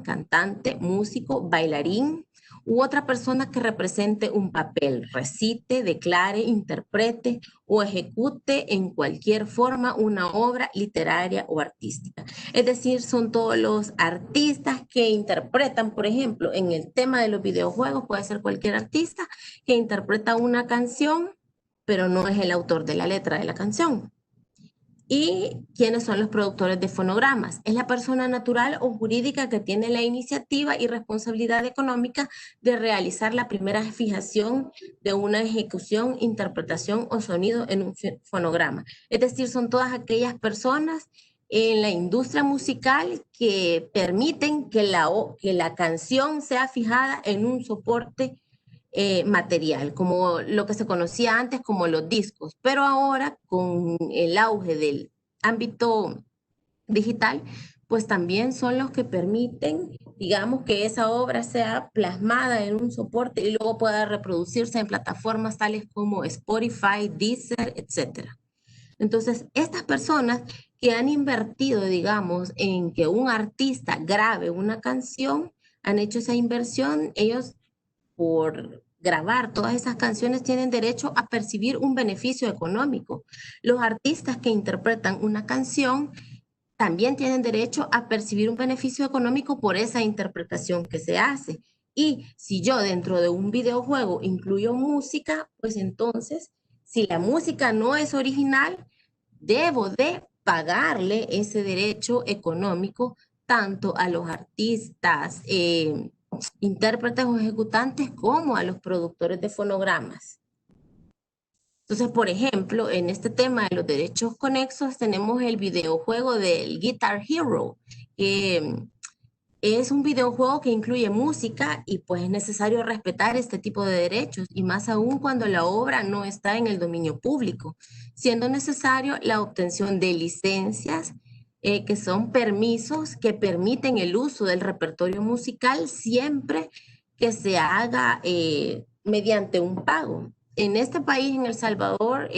Speaker 2: cantante, músico, bailarín u otra persona que represente un papel, recite, declare, interprete o ejecute en cualquier forma una obra literaria o artística. Es decir, son todos los artistas que interpretan, por ejemplo, en el tema de los videojuegos, puede ser cualquier artista que interpreta una canción, pero no es el autor de la letra de la canción. ¿Y quiénes son los productores de fonogramas? Es la persona natural o jurídica que tiene la iniciativa y responsabilidad económica de realizar la primera fijación de una ejecución, interpretación o sonido en un fonograma. Es decir, son todas aquellas personas en la industria musical que permiten que la canción sea fijada en un soporte material, como lo que se conocía antes como los discos, pero ahora con el auge del ámbito digital, pues también son los que permiten, digamos, que esa obra sea plasmada en un soporte y luego pueda reproducirse en plataformas tales como Spotify, Deezer, etcétera. Entonces, estas personas que han invertido, digamos, en que un artista grabe una canción, han hecho esa inversión, ellos por grabar todas esas canciones tienen derecho a percibir un beneficio económico. Los artistas que interpretan una canción también tienen derecho a percibir un beneficio económico por esa interpretación que se hace. Y si yo dentro de un videojuego incluyo música, pues entonces, si la música no es original, debo de pagarle ese derecho económico tanto a los artistas, intérpretes o ejecutantes como a los productores de fonogramas. Entonces, por ejemplo, en este tema de los derechos conexos tenemos el videojuego del Guitar Hero, que es un videojuego que incluye música y pues es necesario respetar este tipo de derechos y más aún cuando la obra no está en el dominio público, siendo necesario la obtención de licencias que son permisos que permiten el uso del repertorio musical siempre que se haga mediante un pago. En este país, en El Salvador,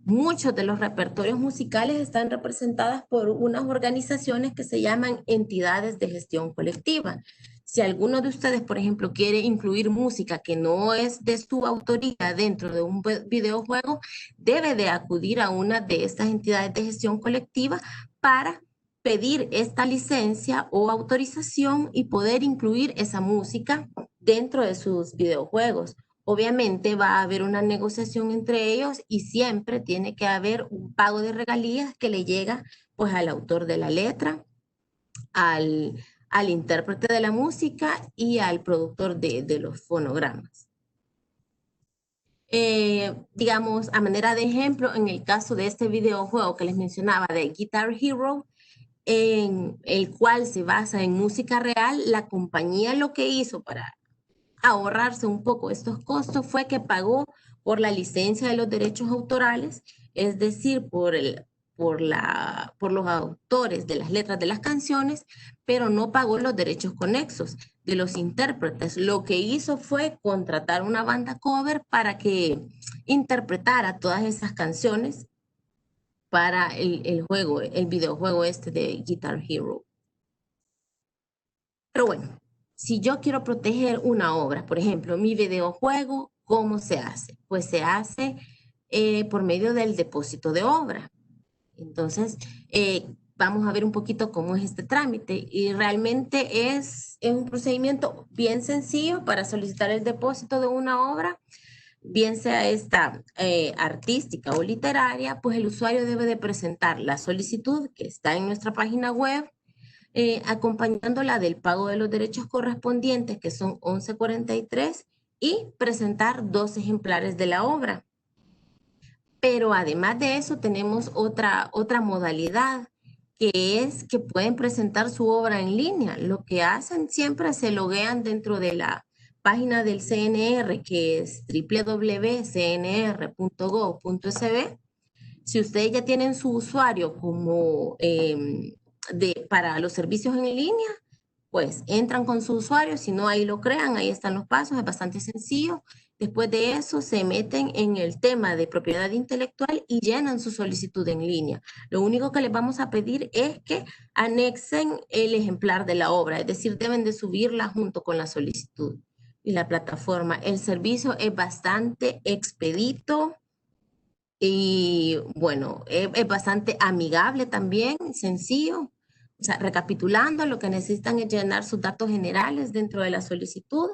Speaker 2: muchos de los repertorios musicales están representadas por unas organizaciones que se llaman entidades de gestión colectiva. Si alguno de ustedes, por ejemplo, quiere incluir música que no es de su autoría dentro de un videojuego, debe de acudir a una de estas entidades de gestión colectiva para pedir esta licencia o autorización y poder incluir esa música dentro de sus videojuegos. Obviamente va a haber una negociación entre ellos y siempre tiene que haber un pago de regalías que le llega pues al autor de la letra, al intérprete de la música y al productor de los fonogramas. Digamos, a manera de ejemplo, en el caso de este videojuego que les mencionaba de Guitar Hero, en el cual se basa en música real, la compañía lo que hizo para ahorrarse un poco estos costos fue que pagó por la licencia de los derechos autorales, es decir, por los autores de las letras de las canciones, pero no pagó los derechos conexos de los intérpretes. Lo que hizo fue contratar una banda cover para que interpretara todas esas canciones para el juego, el videojuego este de Guitar Hero. Pero bueno, si yo quiero proteger una obra, por ejemplo, mi videojuego, ¿cómo se hace? Pues se hace por medio del depósito de obra. Entonces, vamos a ver un poquito cómo es este trámite y realmente es un procedimiento bien sencillo para solicitar el depósito de una obra, bien sea esta artística o literaria, pues el usuario debe de presentar la solicitud que está en nuestra página web, acompañándola del pago de los derechos correspondientes, que son 11.43, y presentar 2 ejemplares de la obra. Pero además de eso tenemos otra modalidad, que es que pueden presentar su obra en línea. Lo que hacen siempre se loguean dentro de la página del CNR, que es www.cnr.gov.sb. Si ustedes ya tienen su usuario como para los servicios en línea, pues entran con su usuario, si no ahí lo crean, ahí están los pasos, es bastante sencillo. Después de eso se meten en el tema de propiedad intelectual y llenan su solicitud en línea. Lo único que les vamos a pedir es que anexen el ejemplar de la obra, es decir, deben de subirla junto con la solicitud y la plataforma. El servicio es bastante expedito y bueno, es bastante amigable también, sencillo. O sea, recapitulando, lo que necesitan es llenar sus datos generales dentro de la solicitud,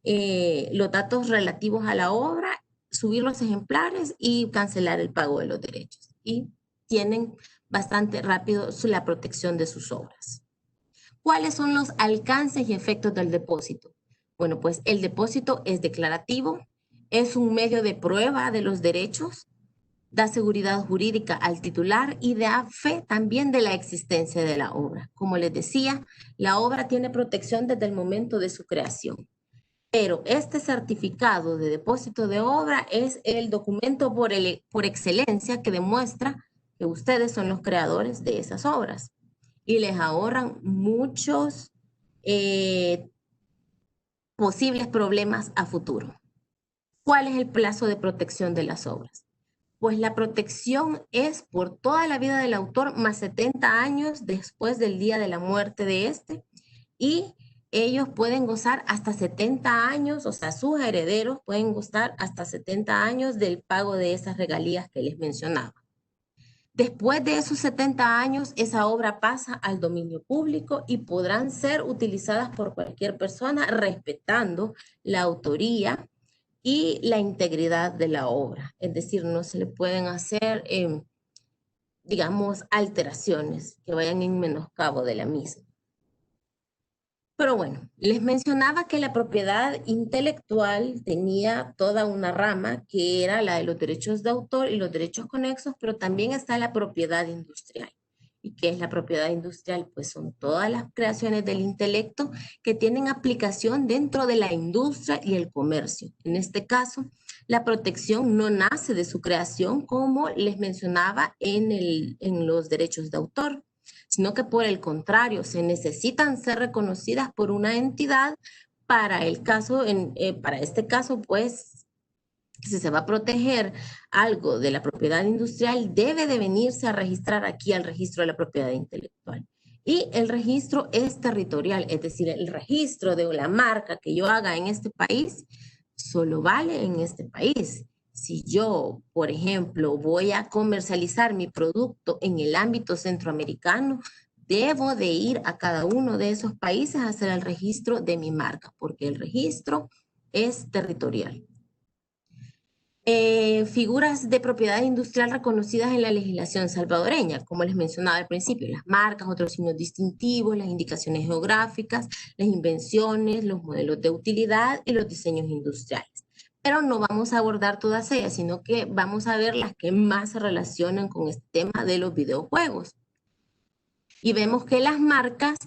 Speaker 2: los datos relativos a la obra, subir los ejemplares y cancelar el pago de los derechos. Y tienen bastante rápido la protección de sus obras. ¿Cuáles son los alcances y efectos del depósito? Bueno, pues el depósito es declarativo, es un medio de prueba de los derechos, da seguridad jurídica al titular y da fe también de la existencia de la obra. Como les decía, la obra tiene protección desde el momento de su creación. Pero este certificado de depósito de obra es el documento por excelencia que demuestra que ustedes son los creadores de esas obras y les ahorran muchos posibles problemas a futuro. ¿Cuál es el plazo de protección de las obras? Pues la protección es por toda la vida del autor más 70 años después del día de la muerte de este, y ellos pueden gozar hasta 70 años, o sea, sus herederos pueden gozar hasta 70 años del pago de esas regalías que les mencionaba. Después de esos 70 años, esa obra pasa al dominio público y podrán ser utilizadas por cualquier persona respetando la autoría y la integridad de la obra. Es decir, no se le pueden hacer, digamos, alteraciones que vayan en menoscabo de la misma. Pero bueno, les mencionaba que la propiedad intelectual tenía toda una rama que era la de los derechos de autor y los derechos conexos, pero también está la propiedad industrial. ¿Y qué es la propiedad industrial? Pues son todas las creaciones del intelecto que tienen aplicación dentro de la industria y el comercio. En este caso, la protección no nace de su creación, como les mencionaba en los derechos de autor, sino que por el contrario, se necesitan ser reconocidas por una entidad para para este caso, pues, si se va a proteger algo de la propiedad industrial, debe de venirse a registrar aquí al registro de la propiedad intelectual. Y el registro es territorial, es decir, el registro de la marca que yo haga en este país solo vale en este país. Si yo, por ejemplo, voy a comercializar mi producto en el ámbito centroamericano, debo de ir a cada uno de esos países a hacer el registro de mi marca, porque el registro es territorial. Figuras de propiedad industrial reconocidas en la legislación salvadoreña, como les mencionaba al principio, las marcas, otros signos distintivos, las indicaciones geográficas, las invenciones, los modelos de utilidad y los diseños industriales. Pero no vamos a abordar todas ellas, sino que vamos a ver las que más se relacionan con este tema de los videojuegos. Y vemos que las marcas,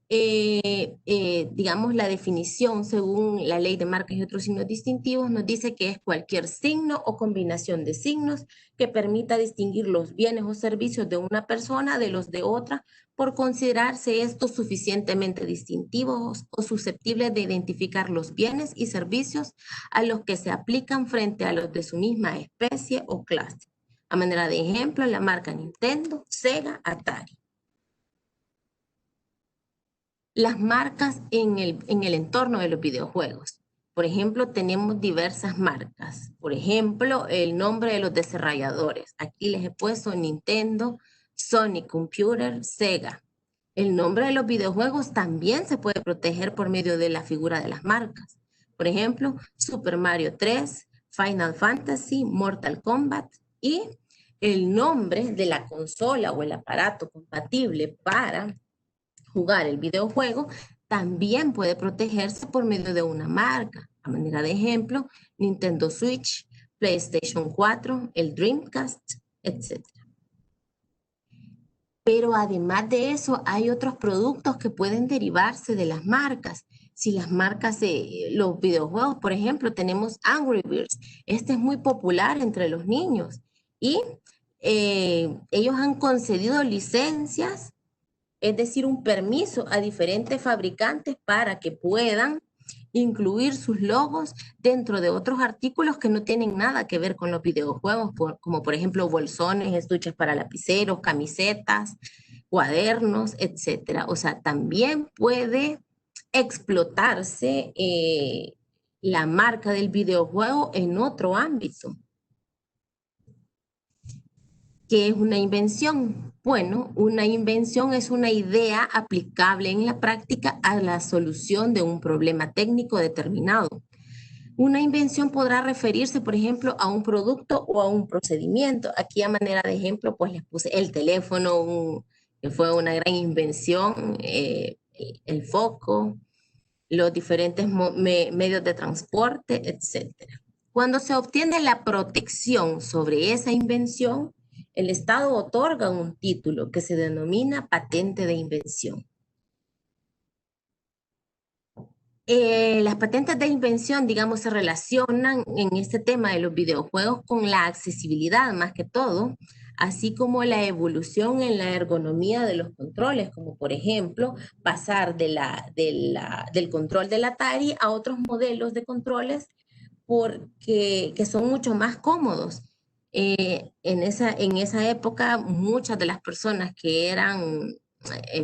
Speaker 2: digamos, la definición según la ley de marcas y otros signos distintivos nos dice que es cualquier signo o combinación de signos que permita distinguir los bienes o servicios de una persona de los de otra por considerarse estos suficientemente distintivos o susceptibles de identificar los bienes y servicios a los que se aplican frente a los de su misma especie o clase. A manera de ejemplo, la marca Nintendo, Sega, Atari. Las marcas en el entorno de los videojuegos. Por ejemplo, tenemos diversas marcas. Por ejemplo, el nombre de los desarrolladores. Aquí les he puesto Nintendo, Sony Computer, Sega. El nombre de los videojuegos también se puede proteger por medio de la figura de las marcas. Por ejemplo, Super Mario 3, Final Fantasy, Mortal Kombat, y el nombre de la consola o el aparato compatible para jugar el videojuego también puede protegerse por medio de una marca. A manera de ejemplo, Nintendo Switch, PlayStation 4, el Dreamcast, etc. Pero además de eso, hay otros productos que pueden derivarse de las marcas. Si las marcas de los videojuegos, por ejemplo, tenemos Angry Birds. Este es muy popular entre los niños y ellos han concedido licencias, es decir, un permiso a diferentes fabricantes para que puedan incluir sus logos dentro de otros artículos que no tienen nada que ver con los videojuegos, como por ejemplo bolsones, estuches para lapiceros, camisetas, cuadernos, etcétera. O sea, también puede explotarse la marca del videojuego en otro ámbito. ¿Qué es una invención? Bueno, una invención es una idea aplicable en la práctica a la solución de un problema técnico determinado. Una invención podrá referirse, por ejemplo, a un producto o a un procedimiento. Aquí a manera de ejemplo, pues les puse el teléfono, que fue una gran invención, el foco, los diferentes medios de transporte, etcétera. Cuando se obtiene la protección sobre esa invención, el Estado otorga un título que se denomina patente de invención. Las patentes de invención, digamos, se relacionan en este tema de los videojuegos con la accesibilidad más que todo, así como la evolución en la ergonomía de los controles, como por ejemplo pasar del control del Atari a otros modelos de controles que son mucho más cómodos. En esa época, muchas de las personas que eran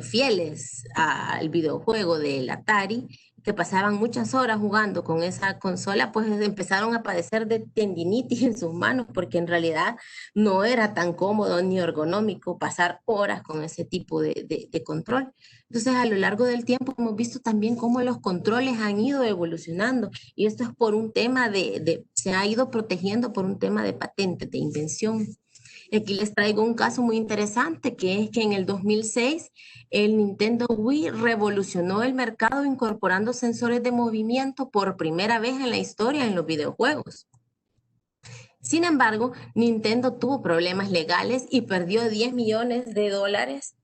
Speaker 2: fieles al videojuego del Atari, que pasaban muchas horas jugando con esa consola, pues empezaron a padecer de tendinitis en sus manos, porque en realidad no era tan cómodo ni ergonómico pasar horas con ese tipo de control. Entonces, a lo largo del tiempo hemos visto también cómo los controles han ido evolucionando, y esto es por un tema se ha ido protegiendo por un tema de patente, de invención. Aquí les traigo un caso muy interesante, que es que en el 2006 el Nintendo Wii revolucionó el mercado incorporando sensores de movimiento por primera vez en la historia en los videojuegos. Sin embargo, Nintendo tuvo problemas legales y perdió 10 millones de dólares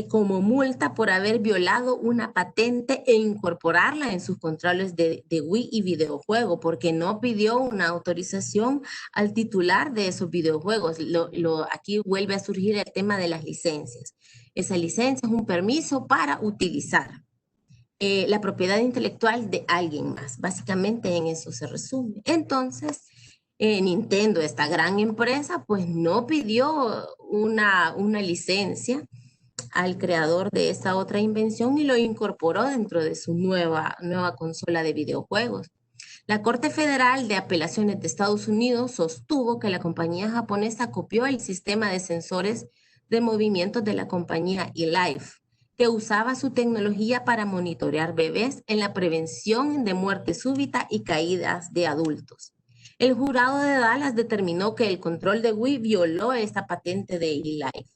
Speaker 2: como multa por haber violado una patente e incorporarla en sus controles de Wii y videojuego, porque no pidió una autorización al titular de esos videojuegos. Aquí vuelve a surgir el tema de las licencias. Esa licencia es un permiso para utilizar la propiedad intelectual de alguien más. Básicamente en eso se resume. Entonces, Nintendo, esta gran empresa, pues no pidió una licencia al creador de esa otra invención y lo incorporó dentro de su nueva consola de videojuegos. La Corte Federal de Apelaciones de Estados Unidos sostuvo que la compañía japonesa copió el sistema de sensores de movimientos de la compañía eLife, que usaba su tecnología para monitorear bebés en la prevención de muerte súbita y caídas de adultos. El jurado de Dallas determinó que el control de Wii violó esta patente de eLife.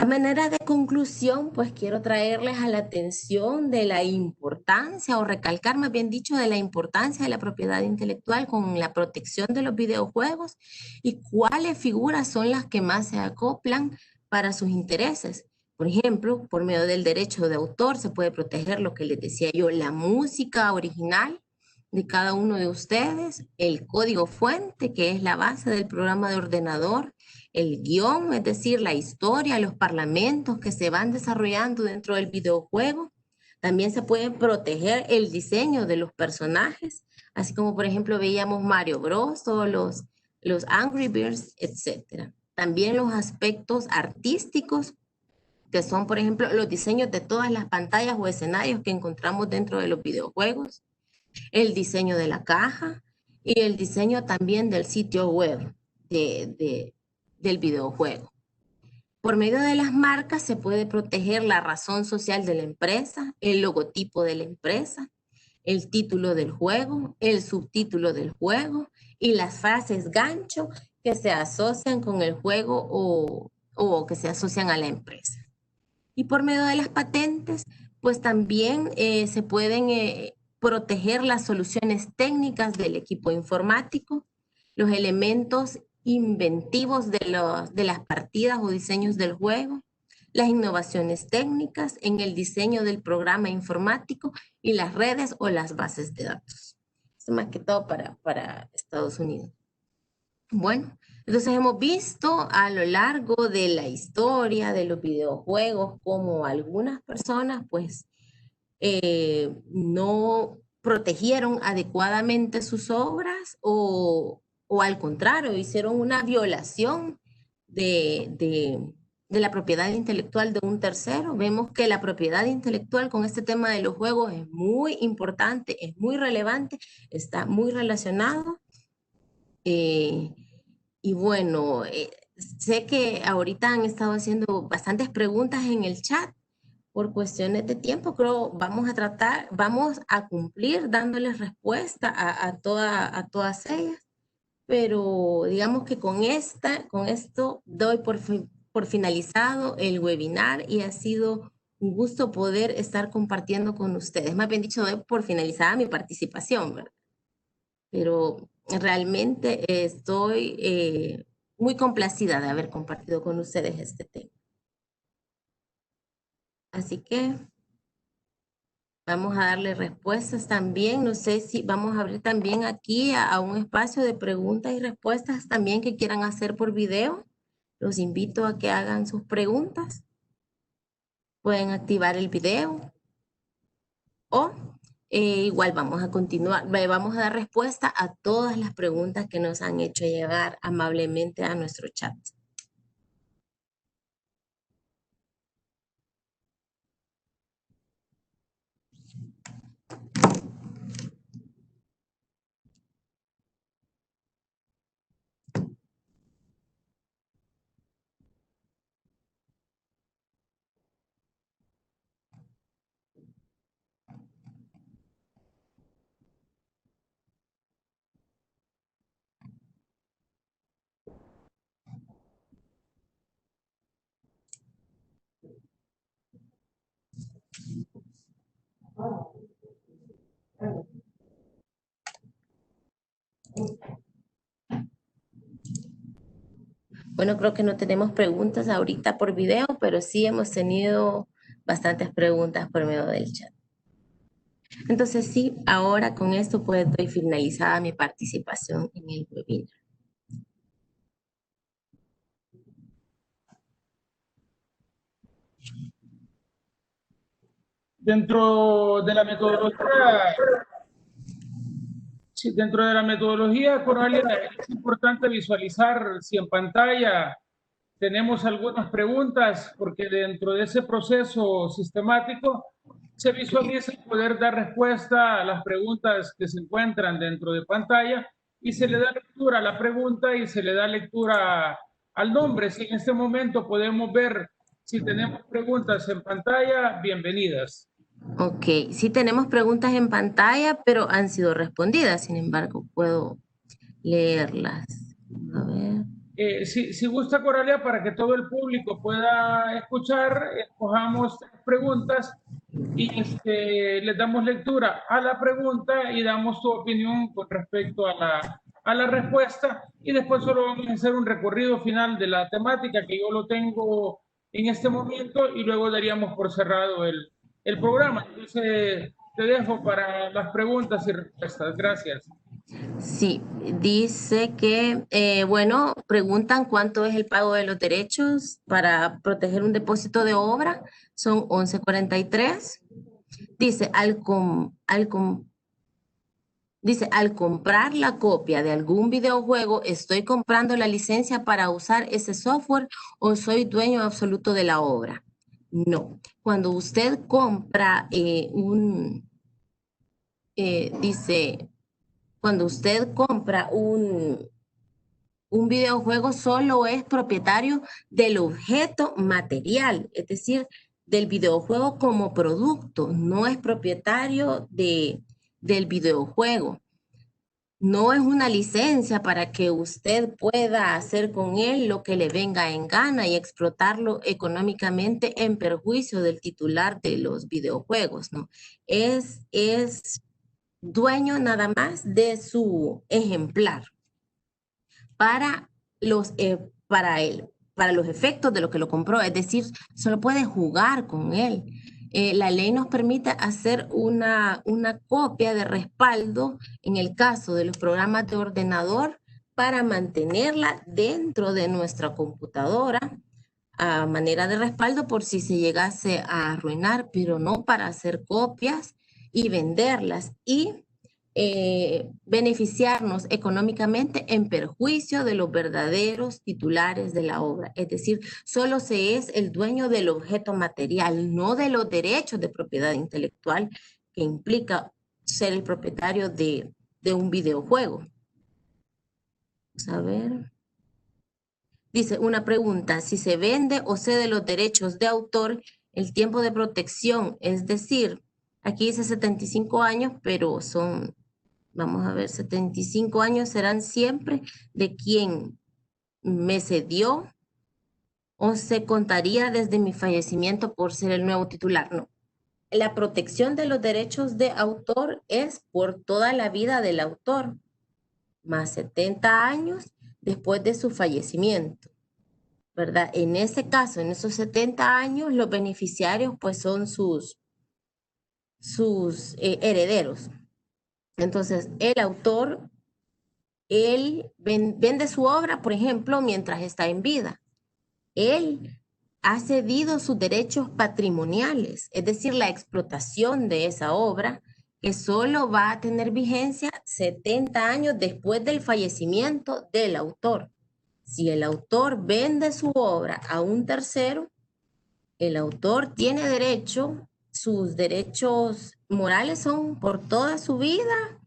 Speaker 2: A manera de conclusión, pues quiero traerles a la atención de la importancia, o recalcar más bien dicho, de la importancia de la propiedad intelectual con la protección de los videojuegos y cuáles figuras son las que más se acoplan para sus intereses. Por ejemplo, por medio del derecho de autor se puede proteger lo que les decía yo, la música original de cada uno de ustedes, el código fuente, que es la base del programa de ordenador, el guión, es decir, la historia, los parlamentos que se van desarrollando dentro del videojuego. También se puede proteger el diseño de los personajes, así como por ejemplo veíamos Mario Bros. O los Angry Birds, etc. También los aspectos artísticos, que son por ejemplo los diseños de todas las pantallas o escenarios que encontramos dentro de los videojuegos, el diseño de la caja y el diseño también del sitio web del videojuego. Por medio de las marcas se puede proteger la razón social de la empresa, el logotipo de la empresa, el título del juego, el subtítulo del juego y las frases gancho que se asocian con el juego o que se asocian a la empresa. Y por medio de las patentes, pues también se pueden proteger las soluciones técnicas del equipo informático, los elementos inventivos de las partidas o diseños del juego, las innovaciones técnicas en el diseño del programa informático y las redes o las bases de datos. Esto más que todo para Estados Unidos. Bueno, entonces hemos visto a lo largo de la historia de los videojuegos cómo algunas personas pues no protegieron adecuadamente sus obras o al contrario, hicieron una violación de la propiedad intelectual de un tercero. Vemos que la propiedad intelectual con este tema de los juegos es muy importante, es muy relevante, está muy relacionado. Y bueno, sé que ahorita han estado haciendo bastantes preguntas en el chat, por cuestiones de tiempo, creo, vamos a cumplir dándoles respuesta a todas ellas, pero digamos que con esto doy por finalizado el webinar y ha sido un gusto poder estar compartiendo con ustedes. Más bien dicho, doy por finalizada mi participación, ¿verdad? Pero realmente estoy muy complacida de haber compartido con ustedes este tema. Así que vamos a darle respuestas también. No sé si vamos a abrir también aquí a un espacio de preguntas y respuestas también que quieran hacer por video. Los invito a que hagan sus preguntas. Pueden activar el video o igual vamos a continuar. Vamos a dar respuesta a todas las preguntas que nos han hecho llegar amablemente a nuestro chat. Bueno, creo que no tenemos preguntas ahorita por video, pero sí hemos tenido bastantes preguntas por medio del chat. Entonces sí, ahora con esto pues doy finalizada mi participación en el webinar.
Speaker 1: Dentro de la metodología, sí, dentro de la metodología, Coralia, es importante visualizar si en pantalla tenemos algunas preguntas, porque dentro de ese proceso sistemático se visualiza poder dar respuesta a las preguntas que se encuentran dentro de pantalla y se le da lectura a la pregunta y se le da lectura al nombre. Si en este momento podemos ver si tenemos preguntas en pantalla, bienvenidas.
Speaker 2: Ok, sí tenemos preguntas en pantalla, pero han sido respondidas, sin embargo, puedo leerlas. A ver.
Speaker 1: Si gusta, Coralia, para que todo el público pueda escuchar, escojamos preguntas y les damos lectura a la pregunta y damos tu opinión con respecto a la respuesta y después solo vamos a hacer un recorrido final de la temática que yo lo tengo en este momento y luego daríamos por cerrado el programa. Entonces, te dejo para las preguntas y respuestas. Gracias.
Speaker 2: Sí, dice que, bueno, preguntan cuánto es el pago de los derechos para proteger un depósito de obra. Son 11.43. Dice, dice, al comprar la copia de algún videojuego, ¿estoy comprando la licencia para usar ese software o soy dueño absoluto de la obra? No. Cuando usted compra dice, cuando usted compra un videojuego, solo es propietario del objeto material, es decir, del videojuego como producto, no es propietario del videojuego. No es una licencia para que usted pueda hacer con él lo que le venga en gana y explotarlo económicamente en perjuicio del titular de los videojuegos, ¿no? Es dueño nada más de su ejemplar para para los efectos de lo que lo compró, es decir, solo puede jugar con él. La ley nos permite hacer una copia de respaldo en el caso de los programas de ordenador para mantenerla dentro de nuestra computadora a manera de respaldo por si se llegase a arruinar, pero no para hacer copias y venderlas y beneficiarnos económicamente en perjuicio de los verdaderos titulares de la obra. Es decir, solo se es el dueño del objeto material, no de los derechos de propiedad intelectual que implica ser el propietario de un videojuego. Vamos a ver. Dice una pregunta, si se vende o cede los derechos de autor el tiempo de protección, es decir, aquí dice 75 años, pero son, vamos a ver, 75 años serán siempre de quien me cedió o se contaría desde mi fallecimiento por ser el nuevo titular. No. La protección de los derechos de autor es por toda la vida del autor, más 70 años después de su fallecimiento, ¿verdad? En ese caso, en esos 70 años, los beneficiarios pues son sus herederos. Entonces, el autor, él vende su obra, por ejemplo, mientras está en vida. Él ha cedido sus derechos patrimoniales, es decir, la explotación de esa obra, que solo va a tener vigencia 70 años después del fallecimiento del autor. Si el autor vende su obra a un tercero, el autor tiene derecho, sus derechos morales son por toda su vida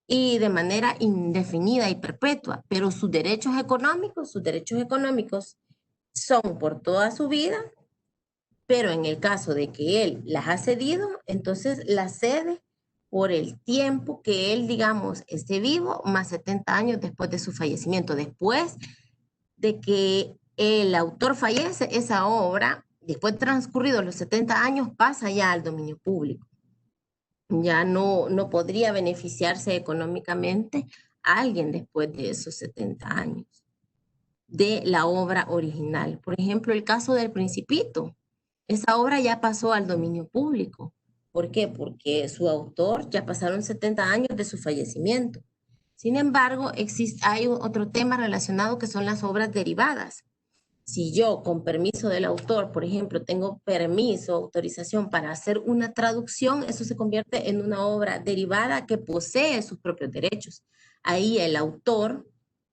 Speaker 2: y de manera indefinida y perpetua, pero sus derechos económicos son por toda su vida, pero en el caso de que él las ha cedido, entonces las cede por el tiempo que él, digamos, esté vivo, más 70 años después de su fallecimiento. Después de que el autor fallece, esa obra, después de transcurridos los 70 años, pasa ya al dominio público. Ya no podría beneficiarse económicamente a alguien después de esos 70 años de la obra original. Por ejemplo, el caso del Principito. Esa obra ya pasó al dominio público. ¿Por qué? Porque su autor ya pasaron 70 años de su fallecimiento. Sin embargo, hay otro tema relacionado que son las obras derivadas. Si yo, con permiso del autor, por ejemplo, tengo permiso, autorización para hacer una traducción, eso se convierte en una obra derivada que posee sus propios derechos. Ahí el autor,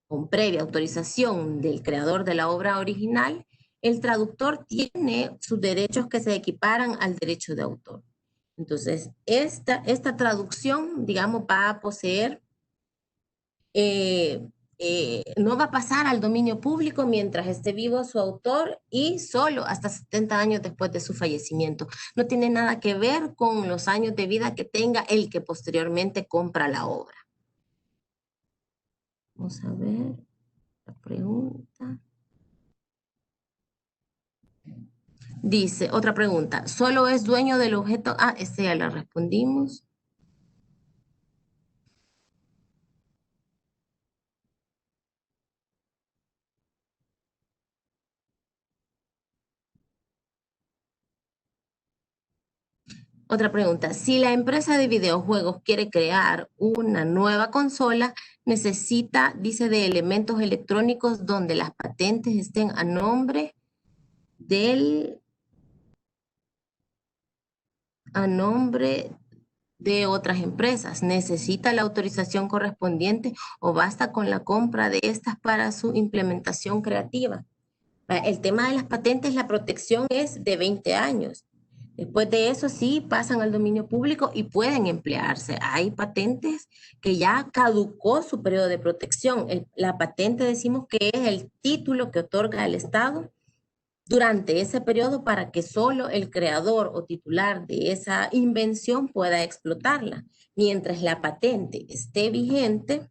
Speaker 2: con previa autorización del creador de la obra original, el traductor tiene sus derechos que se equiparan al derecho de autor. Entonces, esta traducción, digamos, va a poseer no va a pasar al dominio público mientras esté vivo su autor y solo hasta 70 años después de su fallecimiento. No tiene nada que ver con los años de vida que tenga el que posteriormente compra la obra. Vamos a ver la pregunta. Dice, otra pregunta, ¿solo es dueño del objeto? Ah, esta ya la respondimos. Otra pregunta, si la empresa de videojuegos quiere crear una nueva consola, necesita, dice, de elementos electrónicos donde las patentes estén a nombre de otras empresas. ¿Necesita la autorización correspondiente o basta con la compra de estas para su implementación creativa? El tema de las patentes, la protección es de 20 años. Después de eso sí pasan al dominio público y pueden emplearse. Hay patentes que ya caducó su periodo de protección. La patente decimos que es el título que otorga el Estado durante ese periodo para que solo el creador o titular de esa invención pueda explotarla. Mientras la patente esté vigente,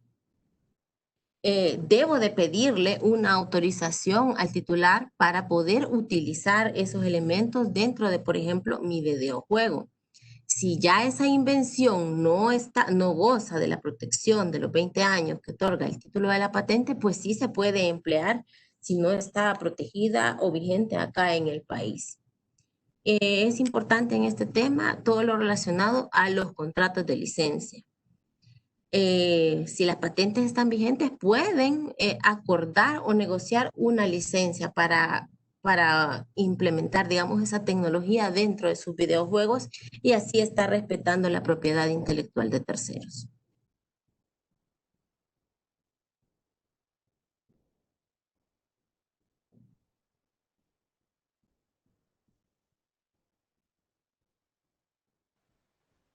Speaker 2: debo de pedirle una autorización al titular para poder utilizar esos elementos dentro de, por ejemplo, mi videojuego. Si ya esa invención no goza de la protección de los 20 años que otorga el título de la patente, pues sí se puede emplear si no está protegida o vigente acá en el país. Es importante en este tema todo lo relacionado a los contratos de licencia. Si las patentes están vigentes, pueden acordar o negociar una licencia para implementar, digamos, esa tecnología dentro de sus videojuegos y así estar respetando la propiedad intelectual de terceros.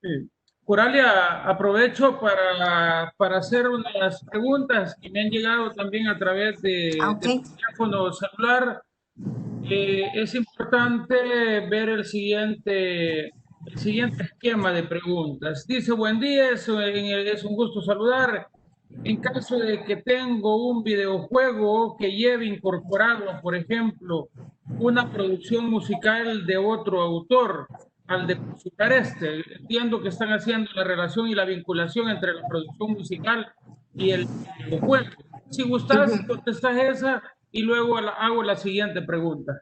Speaker 1: Sí. Coralia, aprovecho para hacer unas preguntas que me han llegado también a través de
Speaker 2: Okay.
Speaker 1: teléfono celular. Es importante ver el siguiente esquema de preguntas. Dice, buen día, es un gusto saludar. En caso de que tengo un videojuego que lleve incorporado, por ejemplo, una producción musical de otro autor, al depositar este, entiendo que están haciendo la relación y la vinculación entre la producción musical y el videojuego. Si gustas,
Speaker 2: Ujú.
Speaker 1: contestas esa y luego hago la siguiente pregunta.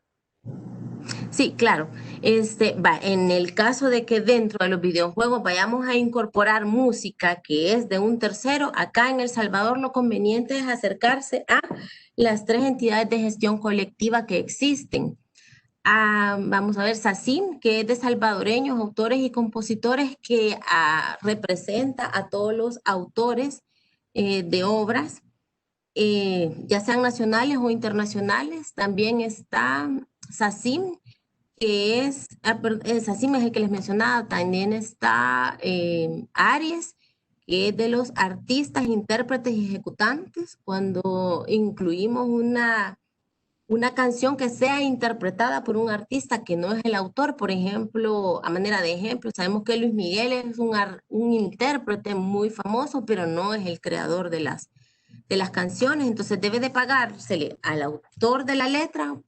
Speaker 2: Sí, claro. En el caso de que dentro de los videojuegos vayamos a incorporar música que es de un tercero, acá en El Salvador lo conveniente es acercarse a las tres entidades de gestión colectiva que existen. Vamos a ver, SACIM, que es de salvadoreños, autores y compositores, que representa a todos los autores de obras, ya sean nacionales o internacionales. También está SACIM, que es así, es el que les mencionaba. También está Aries, que es de los artistas, intérpretes y ejecutantes. Cuando incluimos una canción que sea interpretada por un artista que no es el autor, por ejemplo, a manera de ejemplo, sabemos que Luis Miguel es un intérprete muy famoso, pero no es el creador de las canciones, entonces debe de pagársele al autor de la letra,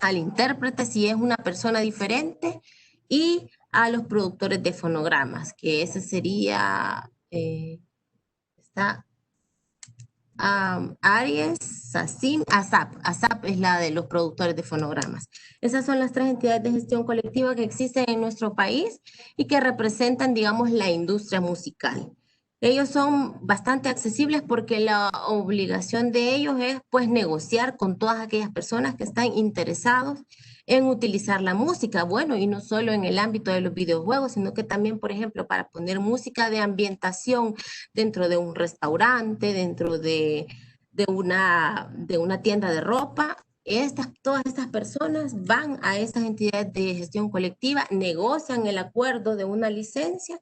Speaker 2: al intérprete si es una persona diferente y a los productores de fonogramas, que ese sería, está Aries, SACIM, ASAP. ASAP es la de los productores de fonogramas. Esas son las tres entidades de gestión colectiva que existen en nuestro país y que representan, digamos, la industria musical. Ellos son bastante accesibles porque la obligación de ellos es, pues, negociar con todas aquellas personas que están interesados en utilizar la música. Bueno, y no solo en el ámbito de los videojuegos, sino que también, por ejemplo, para poner música de ambientación dentro de un restaurante, dentro de una tienda de ropa. Todas estas personas van a estas entidades de gestión colectiva, negocian el acuerdo de una licencia,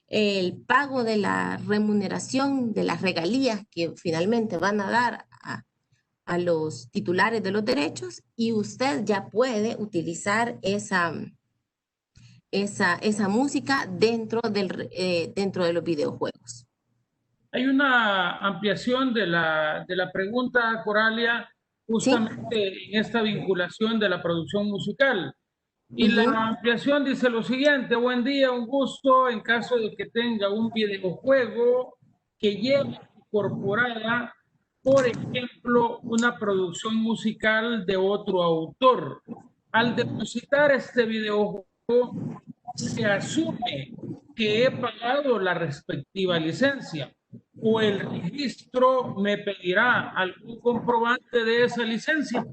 Speaker 2: el pago de la remuneración de las regalías que finalmente van a dar a los titulares de los derechos, y usted ya puede utilizar esa música dentro de los videojuegos.
Speaker 1: Hay una ampliación de la pregunta, Coralia,
Speaker 2: ¿Sí?
Speaker 1: justamente en esta vinculación de la producción musical. Y la
Speaker 2: Ujú.
Speaker 1: ampliación dice lo siguiente, buen día, un gusto en caso de que tenga un videojuego que lleve incorporada, por ejemplo, una producción musical de otro autor. Al depositar este videojuego, se asume que he pagado la respectiva licencia o el registro me pedirá algún comprobante de esa licencia.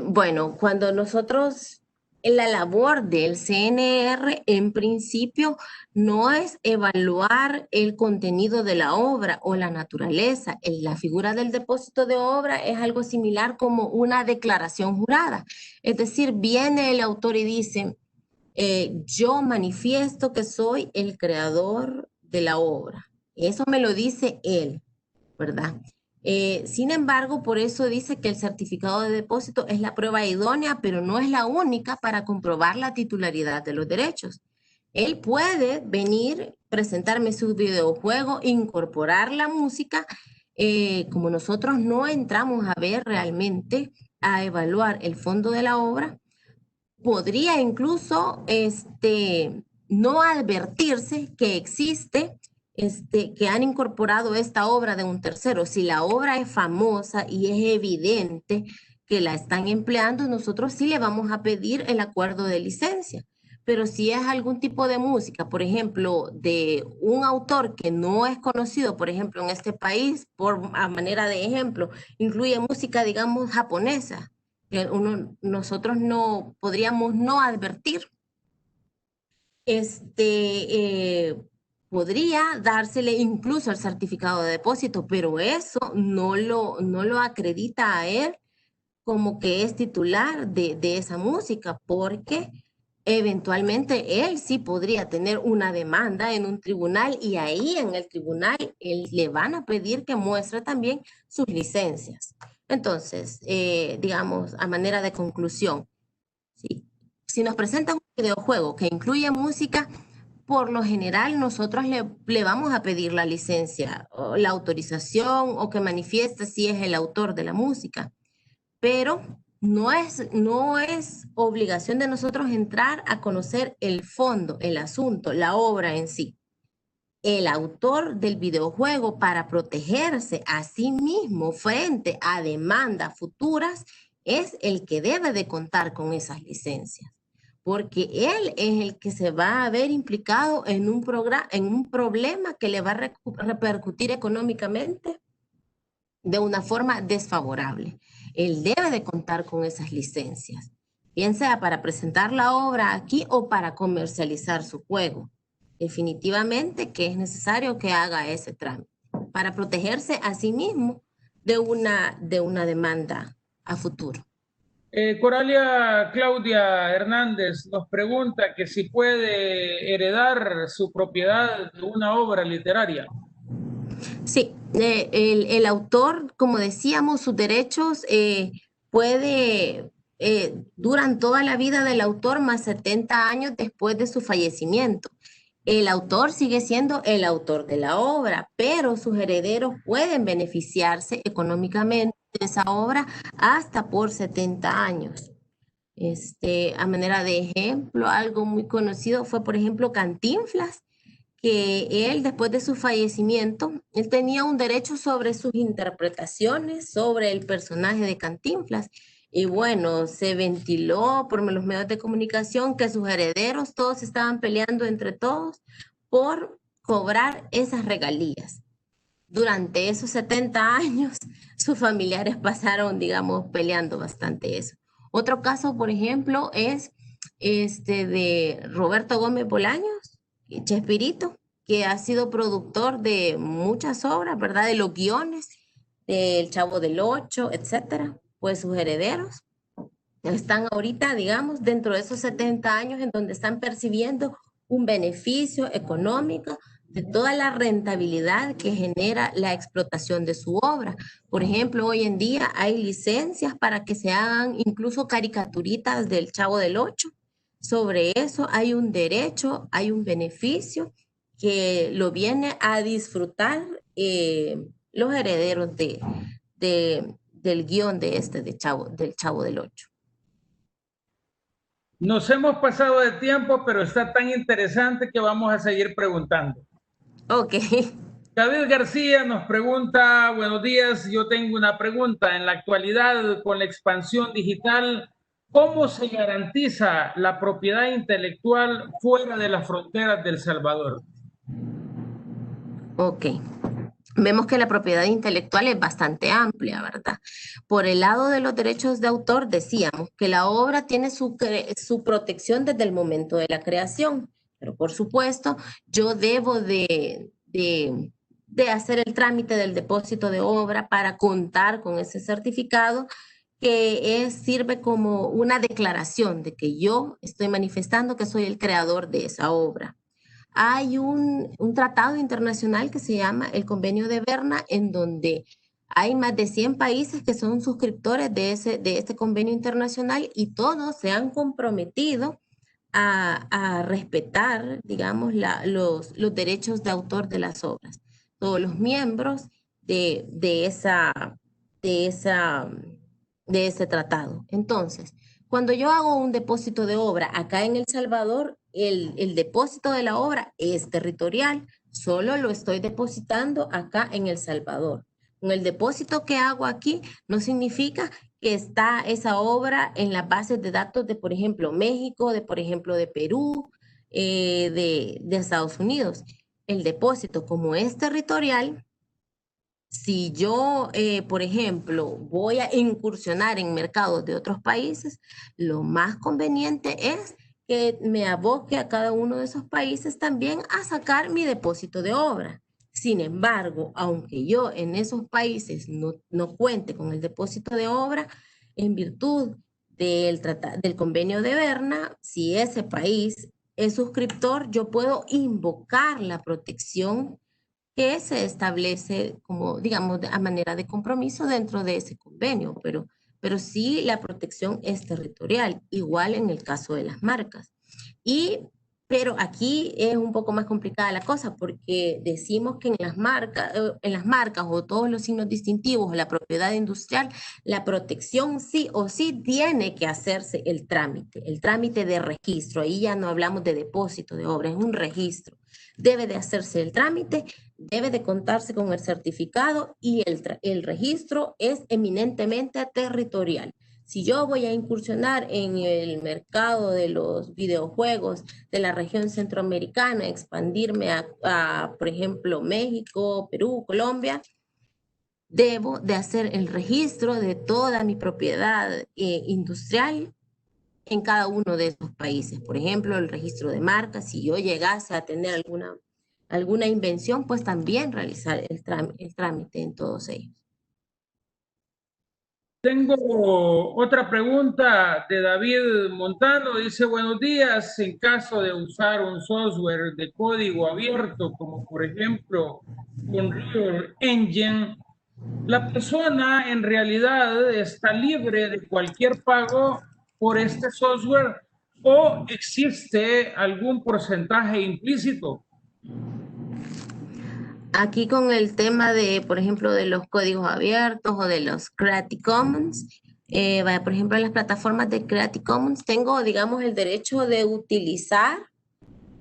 Speaker 2: Bueno, cuando nosotros, en la labor del CNR, en principio, no es evaluar el contenido de la obra o la naturaleza. La figura del depósito de obra es algo similar como una declaración jurada. Es decir, viene el autor y dice, yo manifiesto que soy el creador de la obra. Eso me lo dice él, ¿verdad? Sin embargo, por eso dice que el certificado de depósito es la prueba idónea, pero no es la única para comprobar la titularidad de los derechos. Él puede venir, presentarme su videojuego, incorporar la música. Como nosotros no entramos a ver realmente, a evaluar el fondo de la obra, podría incluso no advertirse que existe, que han incorporado esta obra de un tercero. Si la obra es famosa y es evidente que la están empleando, nosotros sí le vamos a pedir el acuerdo de licencia. Pero si es algún tipo de música, por ejemplo, de un autor que no es conocido, por ejemplo, en este país, a manera de ejemplo, incluye música, digamos, japonesa, que nosotros no podríamos no advertir, este, podría dársele incluso el certificado de depósito, pero eso no lo acredita a él como que es titular de esa música, porque eventualmente él sí podría tener una demanda en un tribunal y ahí en el tribunal le van a pedir que muestre también sus licencias. Entonces, digamos, a manera de conclusión, ¿sí? Si nos presentan un videojuego que incluye música, por lo general nosotros le vamos a pedir la licencia o la autorización o que manifieste si es el autor de la música, pero no es obligación de nosotros entrar a conocer el fondo, el asunto, la obra en sí. El autor del videojuego, para protegerse a sí mismo frente a demandas futuras, es el que debe de contar con esas licencias, porque él es el que se va a ver implicado en un problema que le va a repercutir económicamente de una forma desfavorable. Él debe de contar con esas licencias, bien sea para presentar la obra aquí o para comercializar su juego. Definitivamente que es necesario que haga ese trámite para protegerse a sí mismo de una demanda a futuro.
Speaker 1: Coralia Claudia Hernández nos pregunta que si puede heredar su propiedad de una obra literaria.
Speaker 2: Sí, el autor, como decíamos, sus derechos duran toda la vida del autor más 70 años después de su fallecimiento. El autor sigue siendo el autor de la obra, pero sus herederos pueden beneficiarse económicamente de esa obra hasta por 70 años. A manera de ejemplo, algo muy conocido fue, por ejemplo, Cantinflas, que él, después de su fallecimiento, él tenía un derecho sobre sus interpretaciones, sobre el personaje de Cantinflas. Y bueno, se ventiló por los medios de comunicación que sus herederos todos estaban peleando entre todos por cobrar esas regalías. Durante esos 70 años, sus familiares pasaron, digamos, peleando bastante eso. Otro caso, por ejemplo, es de Roberto Gómez Bolaños, Chespirito, que ha sido productor de muchas obras, ¿verdad? De los guiones, del Chavo del Ocho, etcétera. Pues sus herederos están ahorita, digamos, dentro de esos 70 años en donde están percibiendo un beneficio económico de toda la rentabilidad que genera la explotación de su obra. Por ejemplo, hoy en día hay licencias para que se hagan incluso caricaturitas del Chavo del Ocho. Sobre eso hay un derecho, hay un beneficio que lo viene a disfrutar los herederos del guión del Chavo del Ocho.
Speaker 1: Nos hemos pasado de tiempo, pero está tan interesante que vamos a seguir preguntando.
Speaker 2: Ok.
Speaker 1: David García nos pregunta, buenos días, yo tengo una pregunta. En la actualidad, con la expansión digital, ¿cómo se garantiza la propiedad intelectual fuera de las fronteras de El Salvador?
Speaker 2: Ok. Vemos que la propiedad intelectual es bastante amplia, ¿verdad? Por el lado de los derechos de autor, decíamos que la obra tiene su protección desde el momento de la creación, pero por supuesto, yo debo de hacer el trámite del depósito de obra para contar con ese certificado que sirve como una declaración de que yo estoy manifestando que soy el creador de esa obra. Hay un tratado internacional que se llama el Convenio de Berna, en donde hay más de 100 países que son suscriptores de este convenio internacional y todos se han comprometido a respetar, digamos, los derechos de autor de las obras. Todos los miembros de ese tratado. Entonces, cuando yo hago un depósito de obra acá en El Salvador, el depósito de la obra es territorial, solo lo estoy depositando acá en El Salvador. Con el depósito que hago aquí no significa que está esa obra en las bases de datos de, por ejemplo, México, de, por ejemplo, de Perú, de Estados Unidos. El depósito, como es territorial, si yo, por ejemplo, voy a incursionar en mercados de otros países, lo más conveniente es que me aboque a cada uno de esos países también a sacar mi depósito de obra. Sin embargo, aunque yo en esos países no cuente con el depósito de obra, en virtud del convenio de Berna, si ese país es suscriptor, yo puedo invocar la protección que se establece como, digamos, a manera de compromiso dentro de ese convenio, pero sí la protección es territorial, igual en el caso de las marcas. Pero aquí es un poco más complicada la cosa porque decimos que en las marcas o todos los signos distintivos o la propiedad industrial, la protección sí o sí tiene que hacerse el trámite de registro. Ahí ya no hablamos de depósito de obra, es un registro. Debe de hacerse el trámite, debe de contarse con el certificado y el registro es eminentemente territorial. Si yo voy a incursionar en el mercado de los videojuegos de la región centroamericana, expandirme por ejemplo, México, Perú, Colombia, debo de hacer el registro de toda mi propiedad industrial en cada uno de esos países. Por ejemplo, el registro de marcas, si yo llegase a tener alguna invención, pues también realizar el trámite en todos ellos.
Speaker 1: Tengo otra pregunta de David Montano. Dice, buenos días. En caso de usar un software de código abierto, como por ejemplo Unreal Engine, la persona en realidad está libre de cualquier pago por este software o existe algún porcentaje implícito.
Speaker 2: Aquí con el tema de, por ejemplo, de los códigos abiertos o de los Creative Commons, por ejemplo, en las plataformas de Creative Commons tengo, digamos, el derecho de utilizar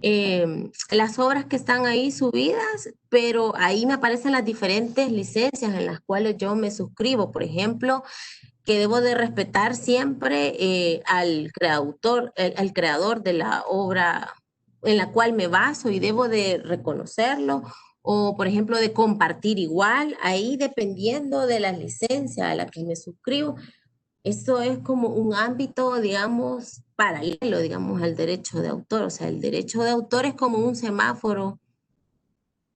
Speaker 2: las obras que están ahí subidas, pero ahí me aparecen las diferentes licencias en las cuales yo me suscribo. Por ejemplo, que debo de respetar siempre al creador de la obra en la cual me baso y debo de reconocerlo, o por ejemplo de compartir igual, ahí dependiendo de la licencia a la que me suscribo. Eso es como un ámbito, digamos, paralelo, digamos, al derecho de autor. O sea, el derecho de autor es como un semáforo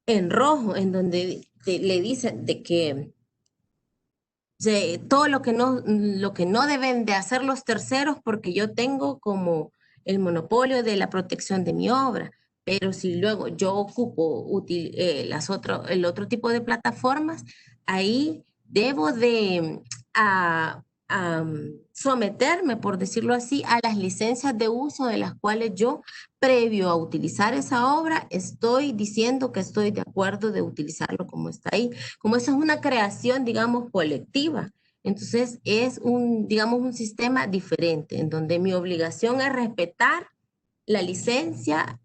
Speaker 2: en rojo, en donde le dicen de que todo lo que no deben de hacer los terceros porque yo tengo como el monopolio de la protección de mi obra. Pero si luego yo ocupo el otro tipo de plataformas, ahí debo de someterme, por decirlo así, a las licencias de uso de las cuales yo, previo a utilizar esa obra, estoy diciendo que estoy de acuerdo de utilizarlo como está ahí. Como eso es una creación, digamos, colectiva, entonces es digamos, un sistema diferente, en donde mi obligación es respetar la licencia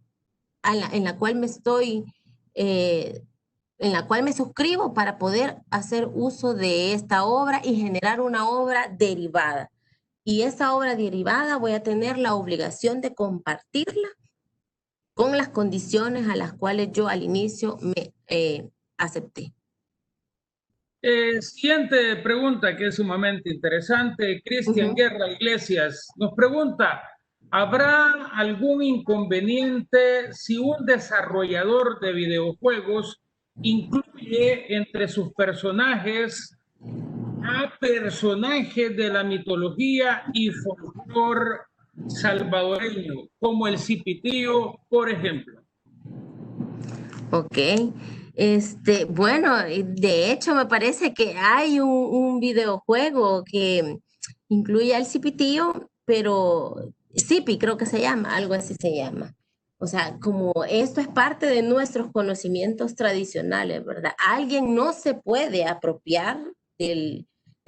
Speaker 2: en la cual en la cual me suscribo para poder hacer uso de esta obra y generar una obra derivada. Y esa obra derivada voy a tener la obligación de compartirla con las condiciones a las cuales yo al inicio me acepté.
Speaker 1: Siguiente pregunta que es sumamente interesante. Cristian Guerra Iglesias nos pregunta, ¿habrá algún inconveniente si un desarrollador de videojuegos incluye entre sus personajes a personajes de la mitología y folclore salvadoreño, como el Cipitío, por ejemplo?
Speaker 2: Ok. Bueno, de hecho me parece que hay un videojuego que incluye al Cipitío, pero Cipi creo que se llama, algo así se llama. O sea, como esto es parte de nuestros conocimientos tradicionales, ¿verdad? Alguien no se puede apropiar del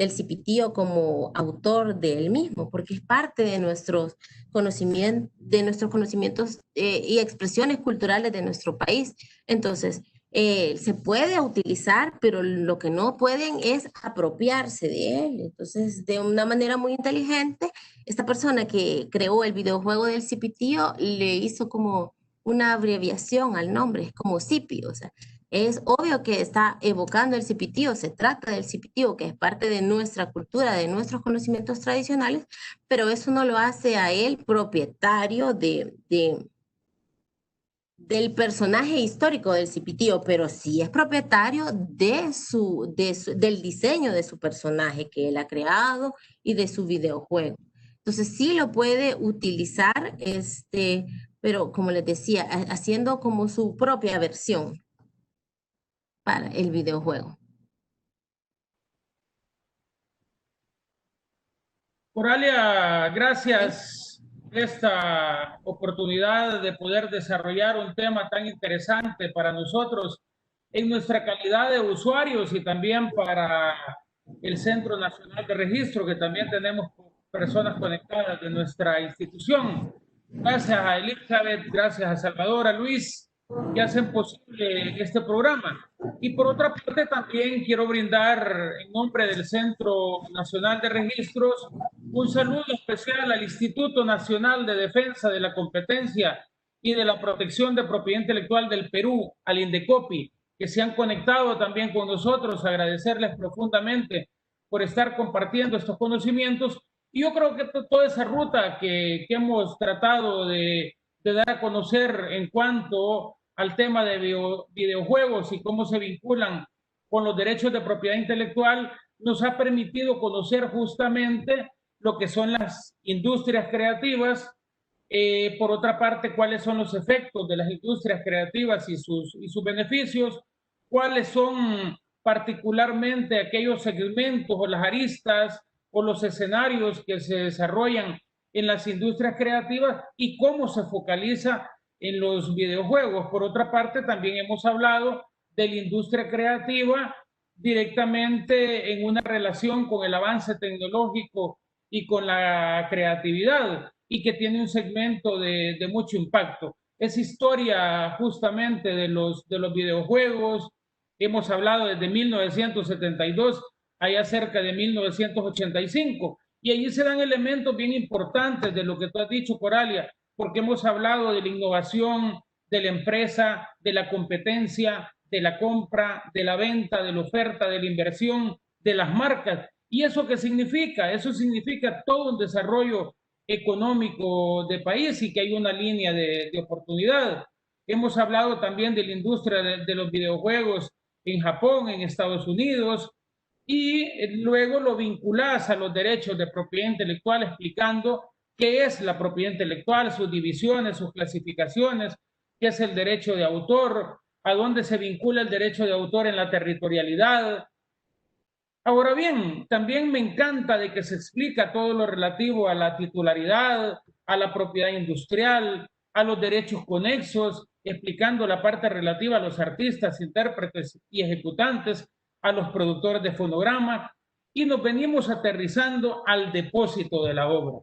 Speaker 2: Cipitío como autor de él mismo, porque es parte de nuestros conocimientos y expresiones culturales de nuestro país. Entonces, se puede utilizar, pero lo que no pueden es apropiarse de él. Entonces, de una manera muy inteligente, esta persona que creó el videojuego del Cipitío le hizo como una abreviación al nombre, es como Cipi, o sea, es obvio que está evocando el cipitío, se trata del cipitío, que es parte de nuestra cultura, de nuestros conocimientos tradicionales, pero eso no lo hace a él propietario del personaje histórico del cipitío, pero sí es propietario del diseño de su personaje que él ha creado y de su videojuego. Entonces sí lo puede utilizar, pero como les decía, haciendo como su propia versión para el videojuego.
Speaker 1: Coralia,
Speaker 2: ¿Sí?
Speaker 1: gracias por esta oportunidad de poder desarrollar un tema tan interesante para nosotros en nuestra calidad de usuarios y también para el Centro Nacional de Registro, que también tenemos personas conectadas de nuestra institución. Gracias a Elizabeth, gracias a Salvador, a Luis, que hacen posible este programa. Y por otra parte, también quiero brindar en nombre del Centro Nacional de Registros un saludo especial al Instituto Nacional de Defensa de la Competencia y de la Protección de Propiedad Intelectual del Perú, al INDECOPI, que se han conectado también con nosotros. Agradecerles profundamente por estar compartiendo estos conocimientos. Y yo creo que toda esa ruta que hemos tratado de dar a conocer en cuanto al tema de videojuegos y cómo se vinculan con los derechos de propiedad intelectual, nos ha permitido conocer justamente lo que son las industrias creativas, por otra parte, cuáles son los efectos de las industrias creativas y sus beneficios, cuáles son particularmente aquellos segmentos o las aristas o los escenarios que se desarrollan en las industrias creativas y cómo se focaliza en los videojuegos. Por otra parte, también hemos hablado de la industria creativa directamente en una relación con el avance tecnológico y con la creatividad y que tiene un segmento de mucho impacto. Es historia justamente de los videojuegos. Hemos hablado desde 1972, allá cerca de 1985, y allí se dan elementos bien importantes de lo que tú has dicho, Coralia, porque hemos hablado de la innovación, de la empresa, de la competencia, de la compra, de la venta, de la oferta, de la inversión, de las marcas. ¿Y eso qué significa? Eso significa todo un desarrollo económico de país y que hay una línea de oportunidad. Hemos hablado también de la industria de los videojuegos en Japón, en Estados Unidos, y luego lo vinculás a los derechos de propiedad intelectual explicando qué es la propiedad intelectual, sus divisiones, sus clasificaciones, qué es el derecho de autor, a dónde se vincula el derecho de autor en la territorialidad. Ahora bien, también me encanta de que se explica todo lo relativo a la titularidad, a la propiedad industrial, a los derechos conexos, explicando la parte relativa a los artistas, intérpretes y ejecutantes, a los productores de fonograma, y nos venimos aterrizando al depósito de la obra.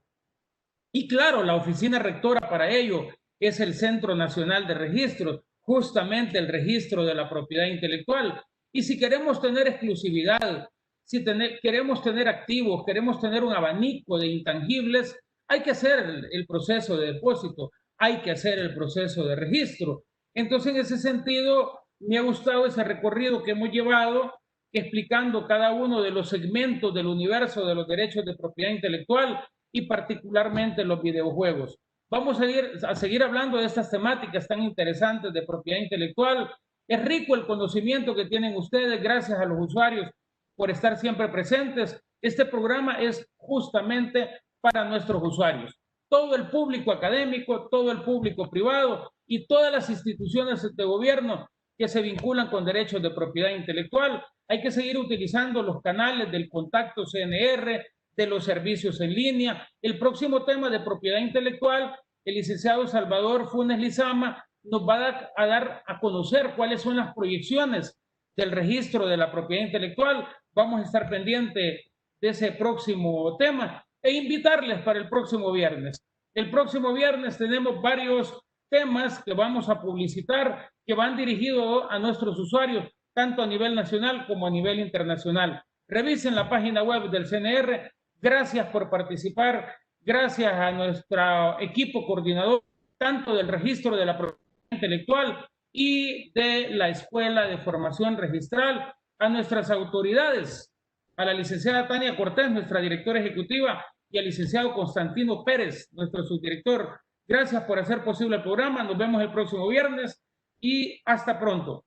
Speaker 1: Y claro, la oficina rectora para ello es el Centro Nacional de Registros, justamente el registro de la propiedad intelectual. Y si queremos tener exclusividad, si queremos tener activos, queremos tener un abanico de intangibles, hay que hacer el proceso de depósito, hay que hacer el proceso de registro. Entonces, en ese sentido, me ha gustado ese recorrido que hemos llevado, explicando cada uno de los segmentos del universo de los derechos de propiedad intelectual y particularmente los videojuegos. Vamos a seguir hablando de estas temáticas tan interesantes de propiedad intelectual. Es rico el conocimiento que tienen ustedes, gracias a los usuarios por estar siempre presentes. Este programa es justamente para nuestros usuarios. Todo el público académico, todo el público privado y todas las instituciones de gobierno que se vinculan con derechos de propiedad intelectual. Hay que seguir utilizando los canales del contacto CNR, de los servicios en línea. El próximo tema de propiedad intelectual, el licenciado Salvador Funes Lizama nos va a dar a conocer cuáles son las proyecciones del registro de la propiedad intelectual. Vamos a estar pendientes de ese próximo tema e invitarles para el próximo viernes. El próximo viernes tenemos varios temas que vamos a publicitar que van dirigidos a nuestros usuarios, tanto a nivel nacional como a nivel internacional. Revisen la página web del CNR. Gracias por participar. Gracias a nuestro equipo coordinador, tanto del registro de la propiedad intelectual y de la Escuela de Formación Registral, a nuestras autoridades, a la licenciada Tania Cortés, nuestra directora ejecutiva, y al licenciado Constantino Pérez, nuestro subdirector. Gracias por hacer posible el programa. Nos vemos el próximo viernes y hasta pronto.